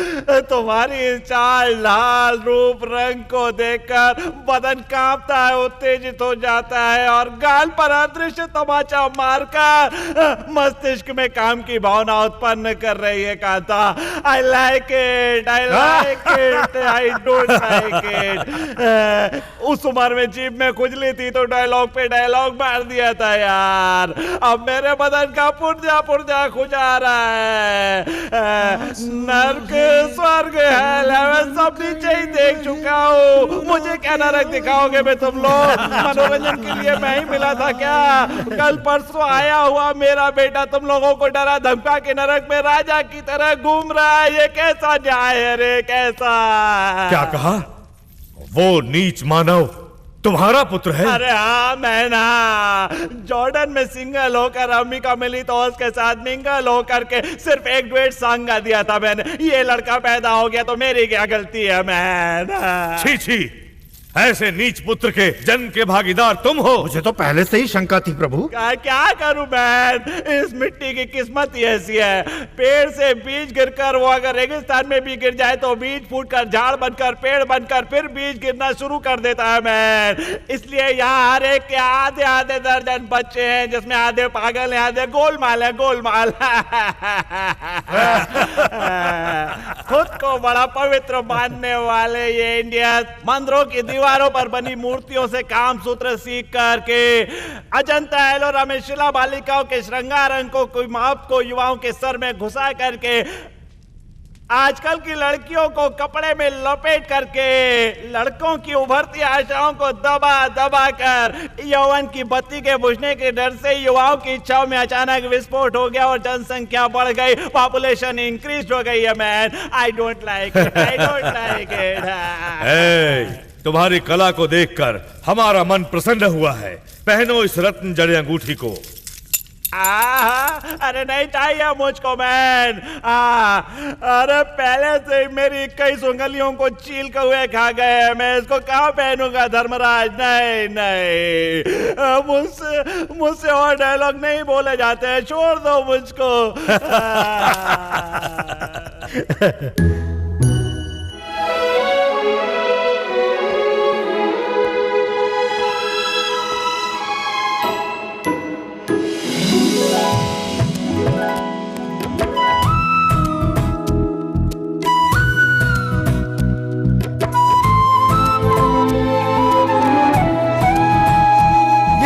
तुम्हारी चाल ढाल रूप रंग को देखकर बदन कांपता है, उत्तेजित हो जाता है और गाल पर अदृश्य तमाचा मारकर मस्तिष्क में काम की भावना उत्पन्न कर रही है। Kanta, I like it, I don't like it। उस उम्र में जीभ में खुजली थी तो डायलॉग पे डायलॉग मार दिया था यार। अब मेरे बदन का पुर्जा खुजा रहा है। नर्क, स्वर्ग, हेल सब नीचे ही देख चुका हूँ। मुझे क्या नरक दिखाओगे बे तुम लोग? मनोरंजन के लिए मैं ही मिला था क्या? कल परसों आया हुआ मेरा बेटा तुम लोगों को डरा धमका के नरक में राजा की तरह घूम रहा है। ये कैसा न्याय है रे, कैसा? क्या कहा? वो नीच मानव तुम्हारा पुत्र है? अरे हाँ, मैं ना जॉर्डन में सिंगल होकर अम्बिका मिली तो उसके साथ मिंगल होकर के सिर्फ 1 डुएट सॉन्ग गा दिया था मैंने। ये लड़का पैदा हो गया तो मेरी क्या गलती है? मैं छी, ऐसे नीच पुत्र के जन्म के भागीदार तुम हो। मुझे तो पहले से ही शंका थी प्रभु। क्या करूं मैं? इस मिट्टी की किस्मत ही ऐसी है। पेड़ से बीज गिरकर वो अगर रेगिस्तान में भी गिर जाए तो बीज फूटकर झाड़ बनकर पेड़ बनकर फिर बीज गिरना शुरू कर देता है मैं। इसलिए यहाँ हर एक के आधे दर्जन बच्चे हैं, जिसमें आधे पागल हैं, आधे गोलमाल है, गोलमाल। खुद को बड़ा पवित्र मानने वाले ये इंडिया मंदिरों की दीवारों पर बनी मूर्तियों से काम सूत्र सीख करके अजंता एलोरा में शिला बालिकाओं के श्रृंगार अंकों को युवाओं के सर में घुसा करके आजकल की लड़कियों को कपड़े में लपेट करके लड़कों की उभरती आशाओं को दबा दबा कर यौवन की बत्ती के बुझने के डर से युवाओं की इच्छाओं में अचानक विस्फोट हो गया और जनसंख्या बढ़ गई, पॉपुलेशन इंक्रीज हो गई है। Man I don't like it, I don't like it. तुम्हारी कला को देखकर हमारा मन प्रसन्न हुआ है। पहनो इस रत्न जड़े अंगूठी को। अरे नहीं चाहिए मुझको मैन। अरे पहले से मेरी कई उंगलियों को चील के हुए खा गए, मैं इसको कहाँ पहनूंगा धर्मराज? नहीं नहीं, मुझसे और डायलॉग नहीं बोले जाते, छोड़ दो मुझको।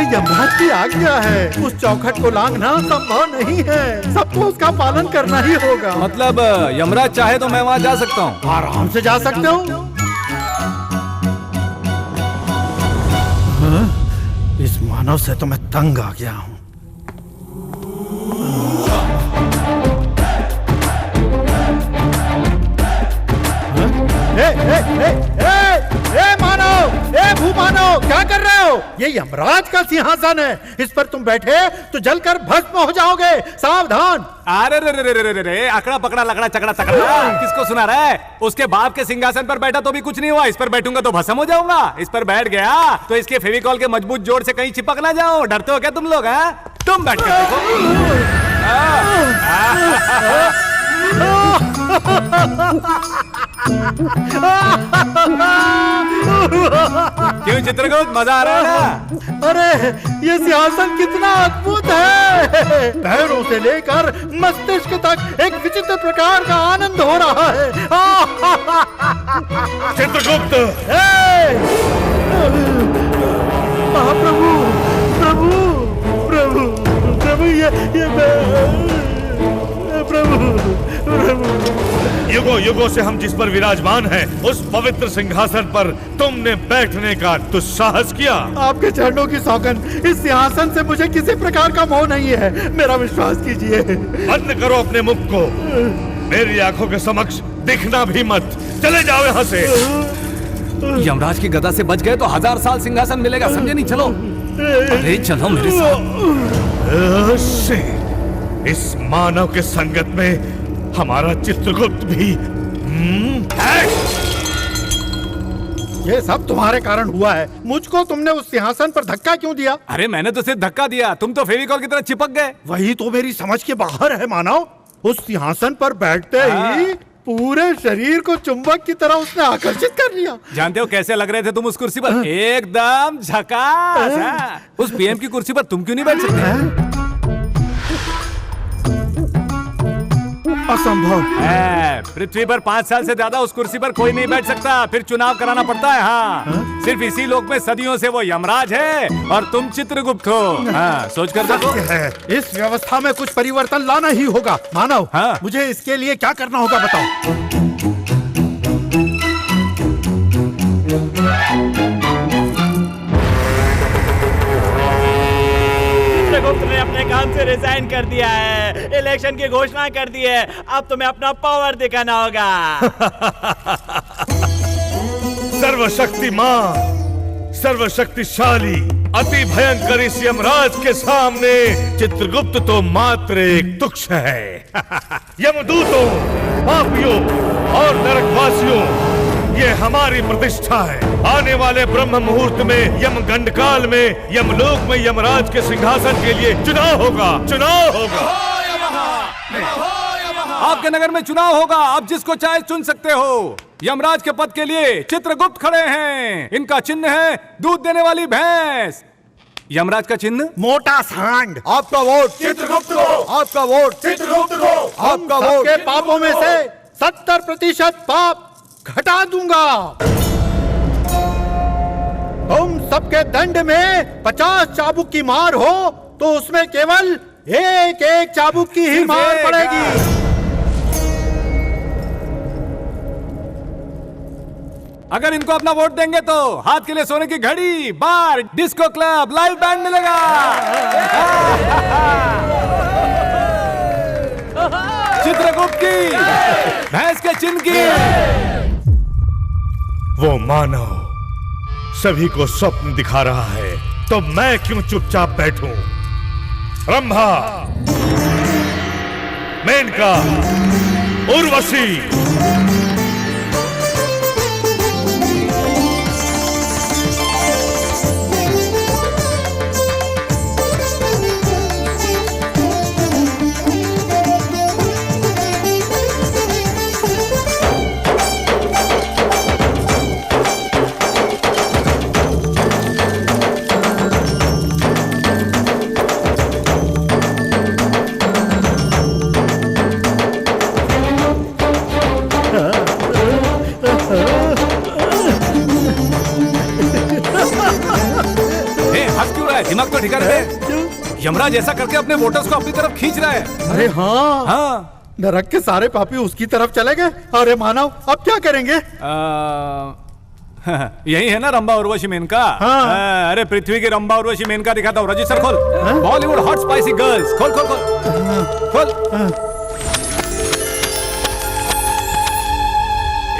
यमराज की आज्ञा है, उस चौखट को लांघना संभव नहीं है, सबको उसका पालन करना ही होगा। मतलब यमराज चाहे तो मैं वहाँ जा सकता हूँ? आराम से जा सकते हो। इस मानव से तो मैं तंग आ गया हूँ। भूमानव, क्या कर रहे हो? ये यमराज का सिंहासन है, इस पर तुम बैठे तो जलकर भस्म हो जाओगे, सावधान। अरे रे रे रे रे रे, अकड़ा पकड़ा लकड़ा चकड़ा तकड़ा, किसको सुना रहा है? उसके बाप के सिंहासन पर बैठा तो भी कुछ नहीं हुआ, इस पर बैठूंगा तो भस्म हो जाऊंगा। इस पर बैठ गया तो इसके फेविकॉल के मजबूत जोड़ से कहीं चिपक ना जाओ। डरते हो क्या तुम लोग? हैं, तुम बैठ कर देखो। क्यों चित्रगुप्त, मजा आ रहा है ना? अरे ये सिंहासन कितना अद्भुत है, पैरों से लेकर मस्तिष्क तक एक विचित्र प्रकार का आनंद हो रहा है। चित्रगुप्त, महाप्रभु, प्रभु प्रभु प्रभु, ये प्रभु, युगों युगों से हम जिस पर विराजमान हैं, उस पवित्र सिंहासन पर तुमने बैठने का दुस्साहस किया। आपके चरणों की सौगंध, इस सिंहासन से मुझे किसी प्रकार का मोह नहीं है, मेरा विश्वास कीजिए। बंद करो अपने मुख को, मेरी आंखों के समक्ष दिखना भी मत, चले जाओ यहाँ से। यमराज की गदा से बच गए तो 1000 साल सिंहासन मिलेगा, समझे नहीं? चलो, अरे चलो मेरे साथ। इस मानव के संगत में हमारा चित्रगुप्त भी ये सब तुम्हारे कारण हुआ है। मुझको तुमने उस सिंहासन पर धक्का क्यों दिया? अरे मैंने तो सिर्फ धक्का दिया, तुम तो फेविकॉल की तरह चिपक गए। वही तो मेरी समझ के बाहर है मानव। उस सिंहासन पर बैठते ही पूरे शरीर को चुंबक की तरह उसने आकर्षित कर लिया। जानते हो कैसे लग रहे थे तुम उस कुर्सी पर? एकदम झकास। उस पीएम की कुर्सी पर तुम क्यों नहीं बैठ सकते? असंभव। पृथ्वी पर 5 साल से ज्यादा उस कुर्सी पर कोई नहीं बैठ सकता, फिर चुनाव कराना पड़ता है। हाँ, सिर्फ इसी लोक में सदियों से वो यमराज है और तुम चित्रगुप्त हो। हाँ, सोच कर देखो। इस व्यवस्था में कुछ परिवर्तन लाना ही होगा मानव। हाँ? मुझे इसके लिए क्या करना होगा बताओ। चित्रगुप्त ने अपने काम से रिजाइन कर दिया है, इलेक्शन की घोषणा कर दी है, अब तुम्हें अपना पावर दिखाना होगा। सर्वशक्तिमान, सर्वशक्तिशाली, अति भयंकर इस यमराज के सामने चित्रगुप्त तो मात्र एक तुच्छ है। यमदूतों, पापियों और नरकवासियों, ये हमारी प्रतिष्ठा है। आने वाले ब्रह्म मुहूर्त में, यमगंड काल में, यमलोक में यमराज के सिंहासन के लिए चुनाव होगा, चुनाव होगा। आपके नगर में चुनाव होगा, आप जिसको चाहे चुन सकते हो। यमराज के पद के लिए चित्रगुप्त खड़े हैं, इनका चिन्ह है दूध देने वाली भैंस। यमराज का चिन्ह मोटा सांड। आपका वोट चित्रगुप्त को, आपका वोट चित्रगुप्त को, आपका वोट। सबके पापों में से 70% पाप घटा दूंगा। तुम सबके दंड में 50 चाबुक की मार हो तो उसमें केवल एक एक चाबुक की ही मार पड़ेगी। अगर इनको अपना वोट देंगे तो हाथ के लिए सोने की घड़ी, बार, डिस्को क्लब, लाइव बैंड मिलेगा। चित्रगुप्त की, भैंस के चिन्ह की। वो मानव सभी को स्वप्न दिखा रहा है, तो मैं क्यों चुपचाप बैठूं? रंभा, मेनका, उर्वशी, दिमाग तो ठिकाने पे। यमराज ऐसा करके अपने वोटर्स को अपनी तरफ खींच रहा है। अरे हाँ, हाँ। नरक के सारे पापी उसकी तरफ चले गए। अरे मानव, अब क्या करेंगे? यही है ना रंभा उर्वशी मेनका? हाँ। अरे पृथ्वी की रंभा उर्वशी मेनका दिखाता हूँ। रजिस्टर खोल। बॉलीवुड हॉट स्पाइसी गर्ल्स, खोल खोल खोल खोल।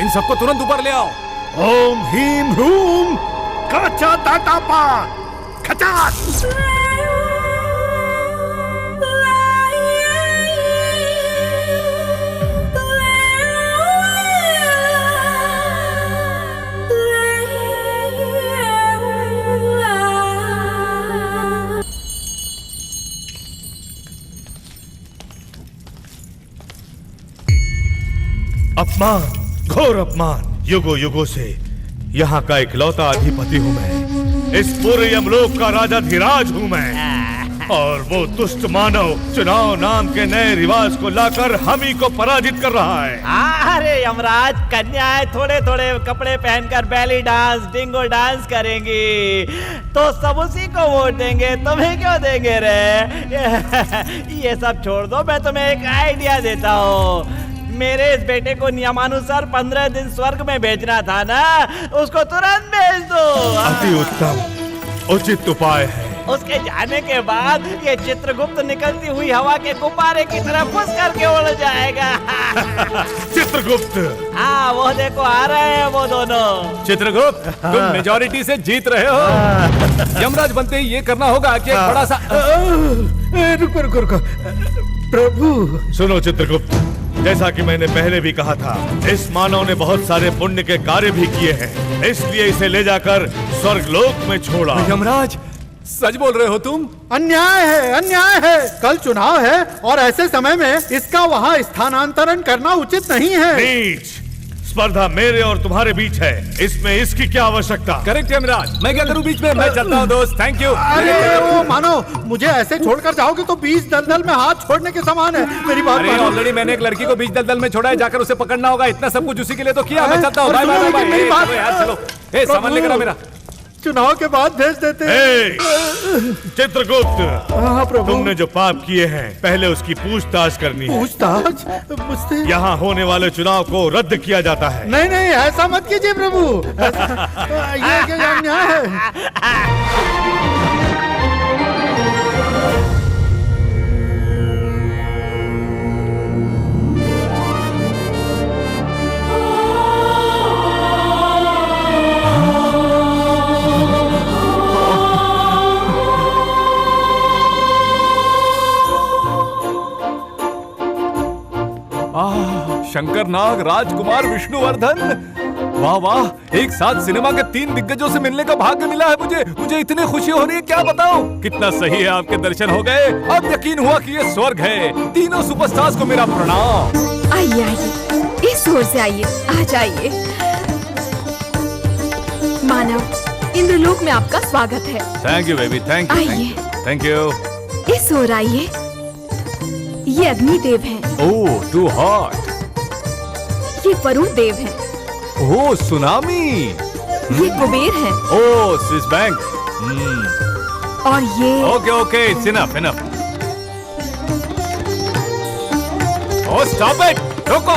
इन सबको तुरंत ऊपर ले आओ। ओम ह्रीम ह्रूम काचा ताटापा खचात। अपमान, घोर अपमान। युगों युगों से यहाँ का इकलौता अधिपति हूँ मैं। इस पूरे यमलोक का राजा धीराज हूँ मैं। और वो दुष्ट मानव चुनाव नाम के नए रिवाज को लाकर हम ही को पराजित कर रहा है। अरे यमराज, कन्याएं थोड़े थोड़े कपड़े पहनकर बैली डांस, डिंगो डांस करेंगी तो सब उसी को वोट देंगे, तुम्हें क्यों देंगे रे? ये सब छोड़ दो, मैं तुम्हें एक आइडिया देता हूँ। मेरे इस बेटे को नियमानुसार 15 दिन स्वर्ग में भेजना था ना, उसको तुरंत भेज दो। अति उत्तम, उचित उपाय है। उसके जाने के बाद ये चित्रगुप्त निकलती हुई हवा के गुब्बारे की तरह फुस करके उड़ जाएगा। चित्रगुप्त, हाँ वो देखो आ रहे हैं वो दोनों। चित्रगुप्त, तुम मेजॉरिटी से जीत रहे हो। यमराज बनते ही ये करना होगा कि एक बड़ा सा रुको रुको रुको प्रभु। सुनो चित्रगुप्त, जैसा कि मैंने पहले भी कहा था, इस मानव ने बहुत सारे पुण्य के कार्य भी किए हैं, इसलिए इसे ले जाकर स्वर्गलोक में छोड़ा। यमराज, सच बोल रहे हो तुम? अन्याय है, अन्याय है। कल चुनाव है और ऐसे समय में इसका वहाँ स्थानांतरण करना उचित नहीं है। नीच, स्पर्धा मेरे और तुम्हारे बीच है, इसमें इसकी क्या आवश्यकता? करेक्ट यमराज, मैं क्या करूं बीच में? मैं चलता हूं दोस्त, थैंक यू। अरे वो मानो, मुझे ऐसे छोड़कर जाओगे तो बीच दलदल में हाथ छोड़ने के समान है। मेरी बात मानो। ऑलरेडी मैंने एक लड़की को बीच दलदल में छोड़ा है, जाकर उसे पकड़ना होगा। इतना सब कुछ उसी के लिए तो किया। मैं चलता हूँ, बाय बाय बाय। मेरी बात यार चलो, ए सामान लेकर आ मेरा। चुनाव के बाद भेज देते हैं। चित्रगुप्त, हाँ प्रभु। तुमने जो पाप किए हैं पहले उसकी पूछताछ करनी है। पूछताछ मुझसे? यहाँ होने वाले चुनाव को रद्द किया जाता है। नहीं नहीं, ऐसा मत कीजिए प्रभु। ये क्या अन्याय है? शंकर नाग, राजकुमार, विष्णुवर्धन, वाह वाह, एक साथ सिनेमा के 3 दिग्गजों से मिलने का भाग्य मिला है मुझे। मुझे इतनी खुशी हो रही है, क्या बताऊं। कितना सही है, आपके दर्शन हो गए। अब यकीन हुआ कि ये स्वर्ग है। तीनों सुपरस्टार्स को मेरा प्रणाम। आइए आइए, इस ओर से आइए, आ जाइए। मानव, इंद्रलोक में आपका स्वागत है। Thank you baby, thank you. आइए। Thank you. इस ओर आइए। ये अग्निदेव हैं। Oh, too hot. ये वरुण देव हैं। Oh, tsunami. ये कुबेर है ओ स्विस बैंक। और ये okay okay, it's enough enough. Oh stop it, रोको,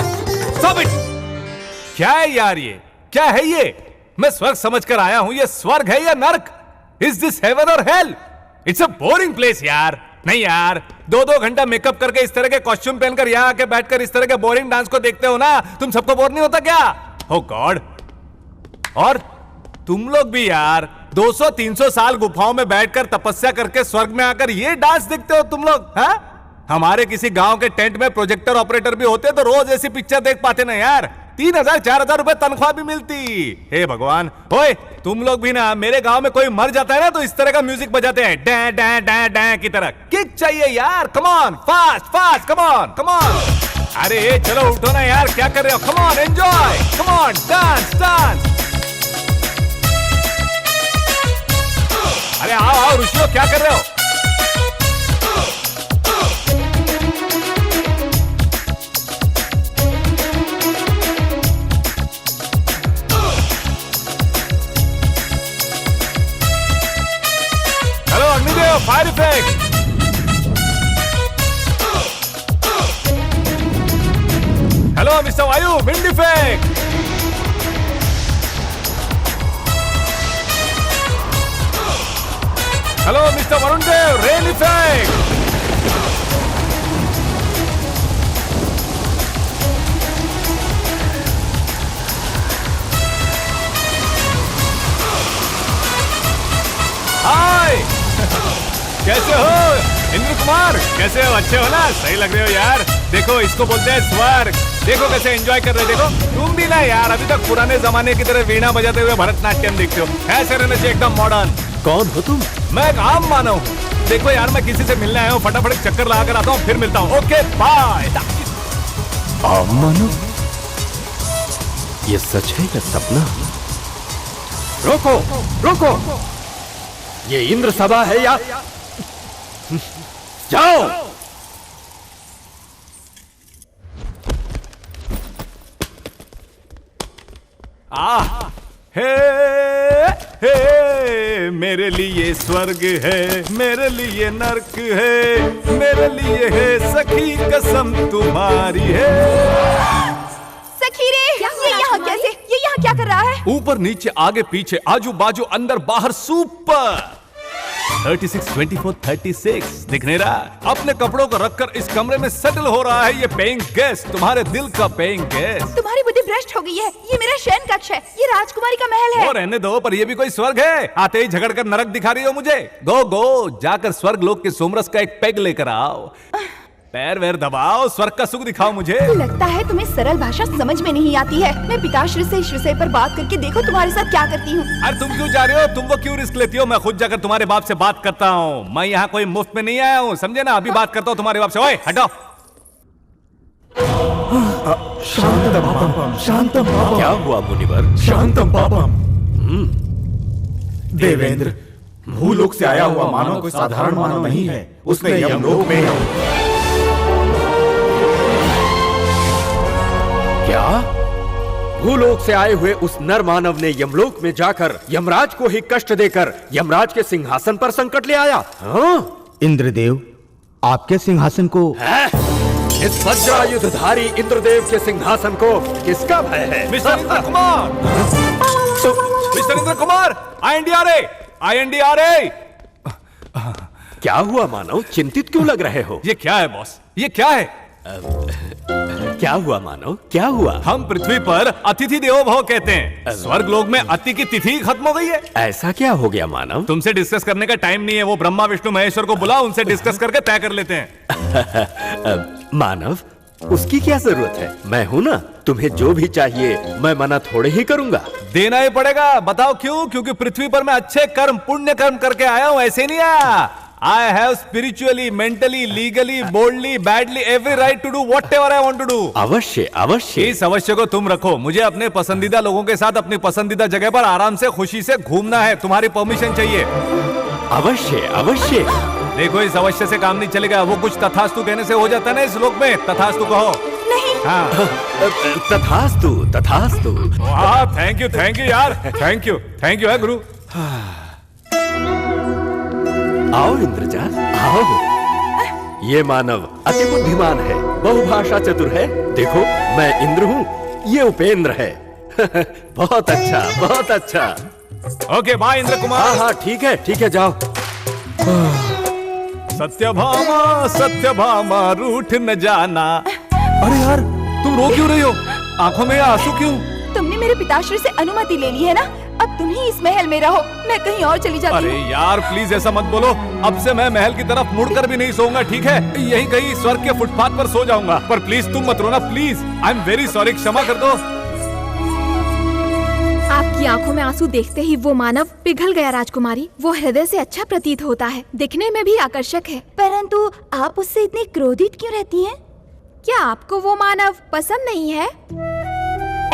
स्टॉप इट। क्या है यार ये, क्या है ये? मैं स्वर्ग समझ कर आया हूं, ये स्वर्ग है या नर्क? इज दिस हेवन और hello? It's a boring place यार। नहीं यार, 2-2 घंटा मेकअप करके इस तरह के कॉस्ट्यूम पहनकर यहाँ आके बैठकर इस तरह के बोरिंग डांस को देखते हो ना, तुम सबको बोर नहीं होता क्या? ओ गॉड। और तुम लोग भी यार 200-300 साल गुफाओं में बैठकर तपस्या करके स्वर्ग में आकर ये डांस देखते हो तुम लोग? हाँ, हमारे किसी गांव के टेंट में प्रोजेक्टर ऑपरेटर भी होते तो रोज ऐसी पिक्चर देख पाते ना यार। 3,000-4,000 रुपए तनख्वाह भी मिलती। हे भगवान। ओए तुम लोग भी ना, मेरे गांव में कोई मर जाता है ना तो इस तरह का म्यूजिक बजाते हैं, डैं डैं डैं डैं की तरह। किक चाहिए यार, come on, fast fast, come on come on. अरे चलो उठो ना यार, क्या कर रहे हो? Come on, enjoy, come on, dance dance. अरे आओ आओ ऋषियों, क्या कर रहे हो? Hello Agnidev, fire effect. Hello mister Vayu, wind effect. Hello mister Varun Dev, rain effect. Hi कैसे हो इंद्र कुमार? कैसे हो? अच्छे हो ना? सही लग रहे हो यार। देखो इसको बोलते हैं स्वर्ग। देखो कैसे एंजॉय कर रहे हो। देखो तुम भी ना यार अभी तक पुराने जमाने की तरह वीणा बजाते हुए भरतनाट्यम देखते हो। ऐसे रहना चाहिए, एकदम मॉडर्न। कौन हो तुम? मैं एक आम मानव हूँ। देखो यार, मैं किसी से मिलने आया हूँ, फटाफट एक चक्कर लगा कर आता हूँ, फिर मिलता हूँ। Okay bye. आम मानव? ये सच है या सपना? रोको रोको, ये इंद्र सभा है या? जाओ। हे मेरे लिए स्वर्ग है, मेरे लिए नर्क है, मेरे लिए है सखी कसम तुम्हारी है। सखी रे, ये यहाँ कैसे? ये यहाँ क्या कर रहा है? ऊपर नीचे आगे पीछे आजू बाजू अंदर बाहर सुपर। 36, 24, 36 दिख नहीं रहा? अपने कपड़ों को रखकर इस कमरे में सेटल हो रहा है ये पेइंग गेस्ट, तुम्हारे दिल का पेइंग गेस्ट। तुम्हारी बुद्धि भ्रष्ट हो गई है। ये मेरा शयन कक्ष है, ये राजकुमारी का महल है। और रहने दो, पर ये भी कोई स्वर्ग है? आते ही झगड़ कर नरक दिखा रही हो मुझे। गो गो, जाकर स्वर्ग लोक के सोमरस का एक पेग लेकर आओ, पैर वैर दबाओ, स्वर्ग का सुख दिखाओ मुझे। लगता है तुम्हें सरल भाषा समझ में नहीं आती है। मैं पिताश्री से इस विषय पर बात करके देखो तुम्हारे साथ क्या करती हूँ। अरे तुम क्यों जा रहे हो? तुम वो क्यों रिस्क लेती हो? मैं खुद जाकर तुम्हारे बाप से बात करता हूँ। मैं यहाँ कोई मुफ्त में नहीं आया हूँ, समझे ना? अभी बात करता हूँ तुम्हारे बाप से। ओए हटो। शांतम पापम, शांतम पापम। क्या हुआ मुनिवर? शांतम पापम। देवेंद्र, भूलोक से आया हुआ मानव कोई साधारण मानव नहीं है। उसने यमलोक में क्या? भूलोक से आए हुए उस नर मानव ने यमलोक में जाकर यमराज को ही कष्ट देकर यमराज के सिंहासन पर संकट ले आया? हाँ? इंद्रदेव, आपके सिंहासन को इस वज्रायुधधारी इंद्रदेव के सिंहासन को किसका भय है? Mister Indra Kumar, mister Indra Kumar, INDRA, INDRA। क्या हुआ मानव? चिंतित क्यों लग रहे हो? ये क्या है बॉस? ये क्या है? क्या हुआ मानव? क्या हुआ? हम पृथ्वी पर अतिथि देवो भव कहते हैं। स्वर्ग लोक में अति की तिथि खत्म हो गई है। ऐसा क्या हो गया मानव? तुमसे डिस्कस करने का टाइम नहीं है। वो ब्रह्मा विष्णु महेश्वर को बुलाओ, उनसे डिस्कस करके तय कर लेते हैं। मानव, उसकी क्या जरूरत है? मैं हूं ना, तुम्हें जो भी चाहिए मैं मना थोड़े ही करूंगा। देना ही पड़ेगा। बताओ क्यों? क्योंकि पृथ्वी पर मैं अच्छे कर्म, पुण्य कर्म करके आया हूं, ऐसे नहीं आया। I have spiritually, mentally, legally, boldly, badly every right to do whatever I want to do. अवश्य अवश्य। इस अवश्य को तुम रखो। मुझे अपने पसंदीदा लोगों के साथ अपनी पसंदीदा जगह पर आराम से खुशी से घूमना है। तुम्हारी परमिशन चाहिए। अवश्य अवश्य। देखो इस अवश्य से काम नहीं चलेगा। वो कुछ तथास्तु कहने से हो जाता है ना इस लोक में। तथास्तु कहो। नहीं, हाँ तथास्तु तथास्तु। वाह, थैंक यू यार, थैंक यू है गुरु। आओ इंद्रजा, आओ। ये मानव अति बुद्धिमान है, बहुभाषा चतुर है। देखो, मैं इंद्र हूँ, ये उपेंद्र है। बहुत अच्छा, बहुत अच्छा। Okay bye Indra Kumar. हाँ हाँ, ठीक है, जाओ। सत्यभामा रूठ न जाना। अरे यार, तुम रो क्यों रही हो? आंखों में आंसू क्यों? तुमने मेरे पिताश्री से अनुमति ले ली है ना, अब तुम ही इस महल में रहो, मैं कहीं और चली जाती हूँ। अरे यार प्लीज ऐसा मत बोलो, अब से मैं महल की तरफ मुड़कर भी नहीं सोऊंगा, ठीक है? यहीं कहीं स्वर्ग के फुटपाथ पर सो जाऊंगा। पर प्लीज तुम मत रोना, please. I am very sorry, क्षमा कर दो। आपकी आंखों में आंसू देखते ही वो मानव पिघल गया राजकुमारी। वो हृदय से अच्छा प्रतीत होता है, दिखने में भी आकर्षक है। परंतु आप उससे इतनी क्रोधित क्यों रहती हैं? क्या आपको वो मानव पसंद नहीं है?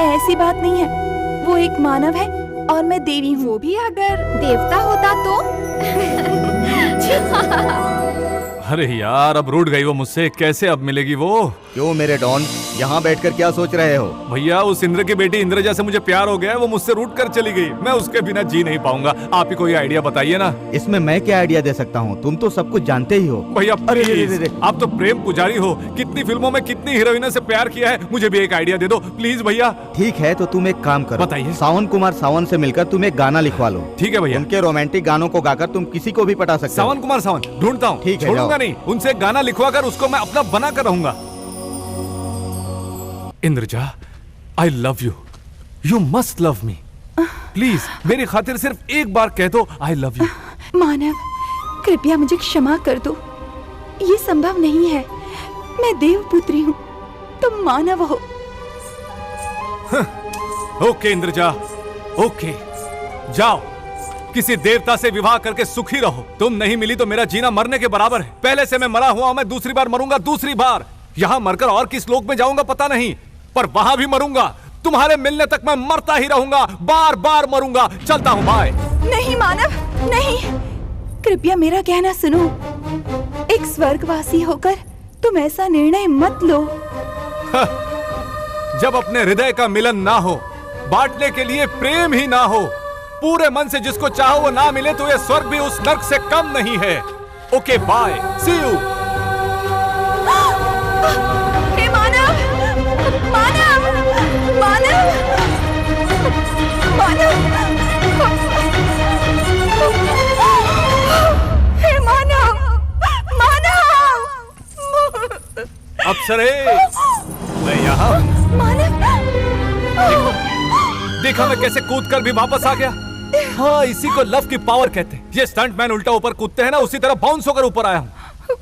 ऐसी बात नहीं है, वो एक मानव है और मैं देवी हूँ। वो भी अगर देवता होता तो? अरे यार, अब रूठ गई वो मुझसे, कैसे अब मिलेगी वो? क्यों मेरे डॉन, यहाँ बैठकर क्या सोच रहे हो? भैया, उस इंद्र की बेटी इंद्रजा से मुझे प्यार हो गया है, वो मुझसे रूठ कर चली गई। मैं उसके बिना जी नहीं पाऊंगा। आप ही कोई आइडिया बताइए ना। इसमें मैं क्या आइडिया दे सकता हूँ? तुम तो सब कुछ जानते ही हो। भैया अरे आप तो प्रेम पुजारी हो, कितनी फिल्मों में कितनी हीरोइनों से प्यार किया है, मुझे भी एक आइडिया दे दो प्लीज भैया। ठीक है, तो तुम एक काम करो, बताइए। सावन कुमार सावन से मिलकर तुम एक गाना लिखवा लो। ठीक है भैया। उनके रोमांटिक गानों को गाकर तुम किसी को भी पटा सकते हो। सावन कुमार सावन ढूंढता हूँ, ठीक है, छोड़ूंगा नहीं। उनसे गाना लिखवाकर उसको मैं अपना बना कर रहूंगा। Indraja, I love you, you must love me. Please मेरी खातिर सिर्फ एक बार कह दो आई लव यू। मानव, कृपया मुझे क्षमा कर दो, ये संभव नहीं है। मैं देवपुत्री हूँ, तुम मानव हो। ओके इंद्रजा, ओके, जाओ किसी देवता से विवाह करके सुखी रहो। तुम नहीं मिली तो मेरा जीना मरने के बराबर है। पहले से मैं मरा हुआ, मैं दूसरी बार मरूंगा, दूसरी बार। यहाँ मरकर और किस लोक में जाऊंगा पता नहीं, पर वहां भी मरूंगा। तुम्हारे मिलने तक मैं मरता ही रहूंगा, बार बार मरूंगा। चलता हूँ, बाय। नहीं मानव, नहीं, कृपया मेरा कहना सुनो। एक स्वर्गवासी होकर तुम ऐसा निर्णय मत लो। जब अपने हृदय का मिलन ना हो, बांटने के लिए प्रेम ही ना हो, पूरे मन से जिसको चाहो वो ना मिले, तो ये स्वर्ग भी उस नर्क से कम नहीं है। Okay bye, see you. हे मानव, मानव, मानव, मानव, हे मानव, मानव। अप्सरे, मैं यहाँ। मानव, देखा मैं कैसे कूद कर भी वापस आ गया। हाँ, इसी को लव की पावर कहते हैं। ये स्टंटमैन उल्टा ऊपर कूदते हैं ना, उसी तरह बाउंस होकर ऊपर आया हूँ।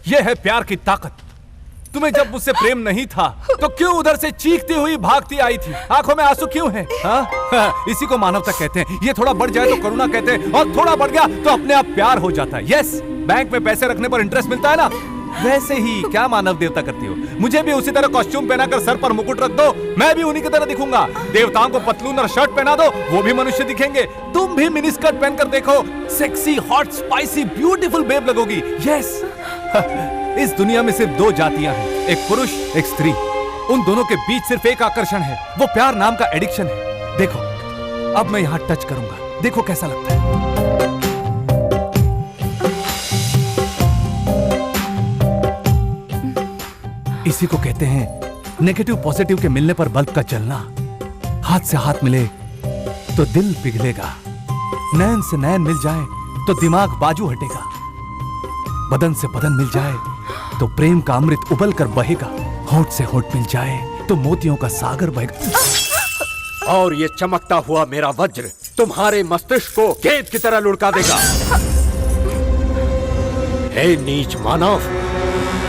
ये है प्यार की ताकत। तुम्हें जब मुझसे प्रेम नहीं था तो क्यों उधर से चीखती हुई भागती आई थी? आंखों में आंसू क्यों हैं? हाँ? इसी को मानवता कहते हैं। ये थोड़ा बढ़ जाए तो करुणा कहते हैं, और थोड़ा बढ़ गया तो अपने आप प्यार हो जाता है। यस, बैंक में पैसे रखने पर इंटरेस्ट मिलता है ना, वैसे ही क्या मानव देवता करती हो? मुझे भी उसी तरह कॉस्ट्यूम पहनाकर सर पर मुकुट रख दो, मैं भी उन्हीं की तरह दिखूंगा। देवताओं को पतलून और शर्ट पहना दो, वो भी मनुष्य दिखेंगे। तुम भी मिनी स्कर्ट पहनकर देखो, sexy, hot, spicy, beautiful babe लगोगी। यस, इस दुनिया में सिर्फ दो जातियां हैं, एक पुरुष, एक स्त्री। उन दोनों के बीच सिर्फ एक आकर्षण है, वो प्यार नाम का एडिक्शन है। देखो, अब मैं यहाँ टच करूंगा, देखो कैसा लगता है। इसी को कहते हैं नेगेटिव पॉजिटिव के मिलने पर बल्ब का जलना। हाथ से हाथ मिले तो दिल पिघलेगा, नैन से नैन मिल जाए तो दिमाग बाजू हटेगा, बदन से बदन मिल जाए तो प्रेम का अमृत उबल कर बहेगा, होठ से होठ मिल जाए तो मोतियों का सागर बहेगा। और ये चमकता हुआ मेरा वज्र तुम्हारे मस्तिष्क को गेंद की तरह लुढ़का देगा। हे नीच मानव,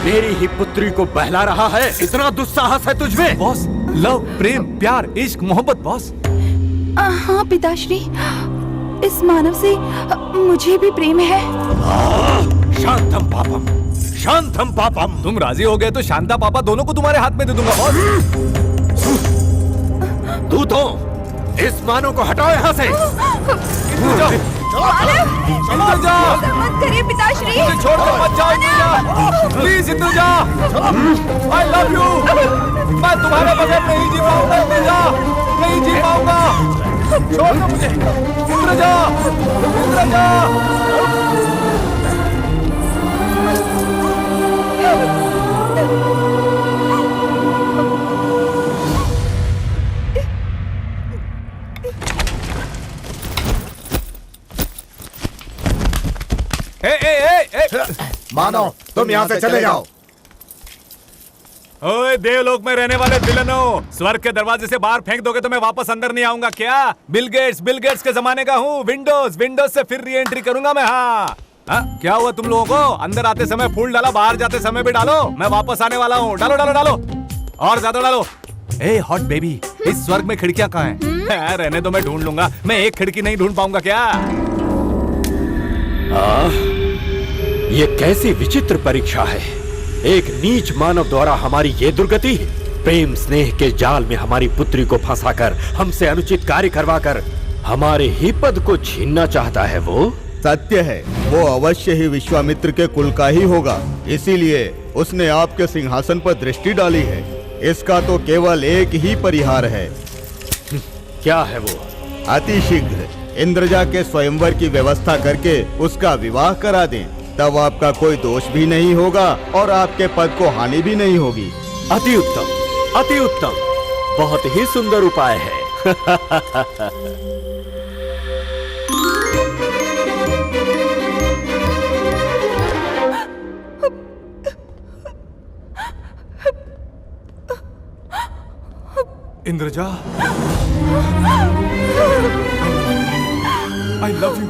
मेरी ही पुत्री को बहला रहा है, इतना दुस्साहस है तुझमें? बॉस, लव, प्रेम, प्यार, इश्क, मोहब्बत बॉस। हाँ पिताश्री, इस मानव से मुझे भी प्रेम है। शांतम पापम, शांतम पापम। तुम राजी हो गए तो शांता पापा दोनों को तुम्हारे हाथ में दे दूंगा बॉस। तू तो इस मानव को हटाओ यहाँ से। मत करिए पिताश्री, मुझे छोड़कर मत जाओ इंद्रजा, प्लीज इंद्रजा, आई लव यू। मैं तुम्हारे तुम्हारे बगैर नहीं जी पाऊंगा इंद्रजा, नहीं जी पाऊंगा। छोड़ दो मुझे इंद्रजा, इंद्रजा। मानो तुम यहाँ से चले जाओ। ओए देवलोक में रहने वाले विलनों, स्वर्ग के दरवाजे से बाहर फेंक दोगे तो मैं वापस अंदर नहीं आऊंगा क्या? बिल गेट्स के जमाने का हूँ। विंडोज से फिर री एंट्री करूंगा मैं। हाँ क्या हुआ तुम लोगों को? अंदर आते समय फूल डाला, बाहर जाते समय भी डालो। मैं वापस आने वाला हूँ। डालो डालो डालो और ज्यादा डालो। ए हॉट बेबी, इस स्वर्ग में खिड़कियां कहाँ हैं? रहने दो, मैं ढूंढ लूंगा। मैं एक खिड़की नहीं ढूंढ पाऊंगा क्या? ये कैसी विचित्र परीक्षा है। एक नीच मानव द्वारा हमारी ये दुर्गति। प्रेम स्नेह के जाल में हमारी पुत्री को फंसाकर हमसे अनुचित कार्य करवाकर हमारे ही पद को छीनना चाहता है। वो सत्य है, वो अवश्य ही विश्वामित्र के कुल का ही होगा, इसीलिए उसने आपके सिंहासन पर दृष्टि डाली है। इसका तो केवल एक ही परिहार है। क्या है वो? अति शीघ्र इंद्रजा के स्वयंवर की व्यवस्था करके उसका विवाह करा दें, तब आपका कोई दोष भी नहीं होगा और आपके पद को हानि भी नहीं होगी। अति उत्तम, अति उत्तम, बहुत ही सुंदर उपाय है। इंद्रजा, आई लव यू।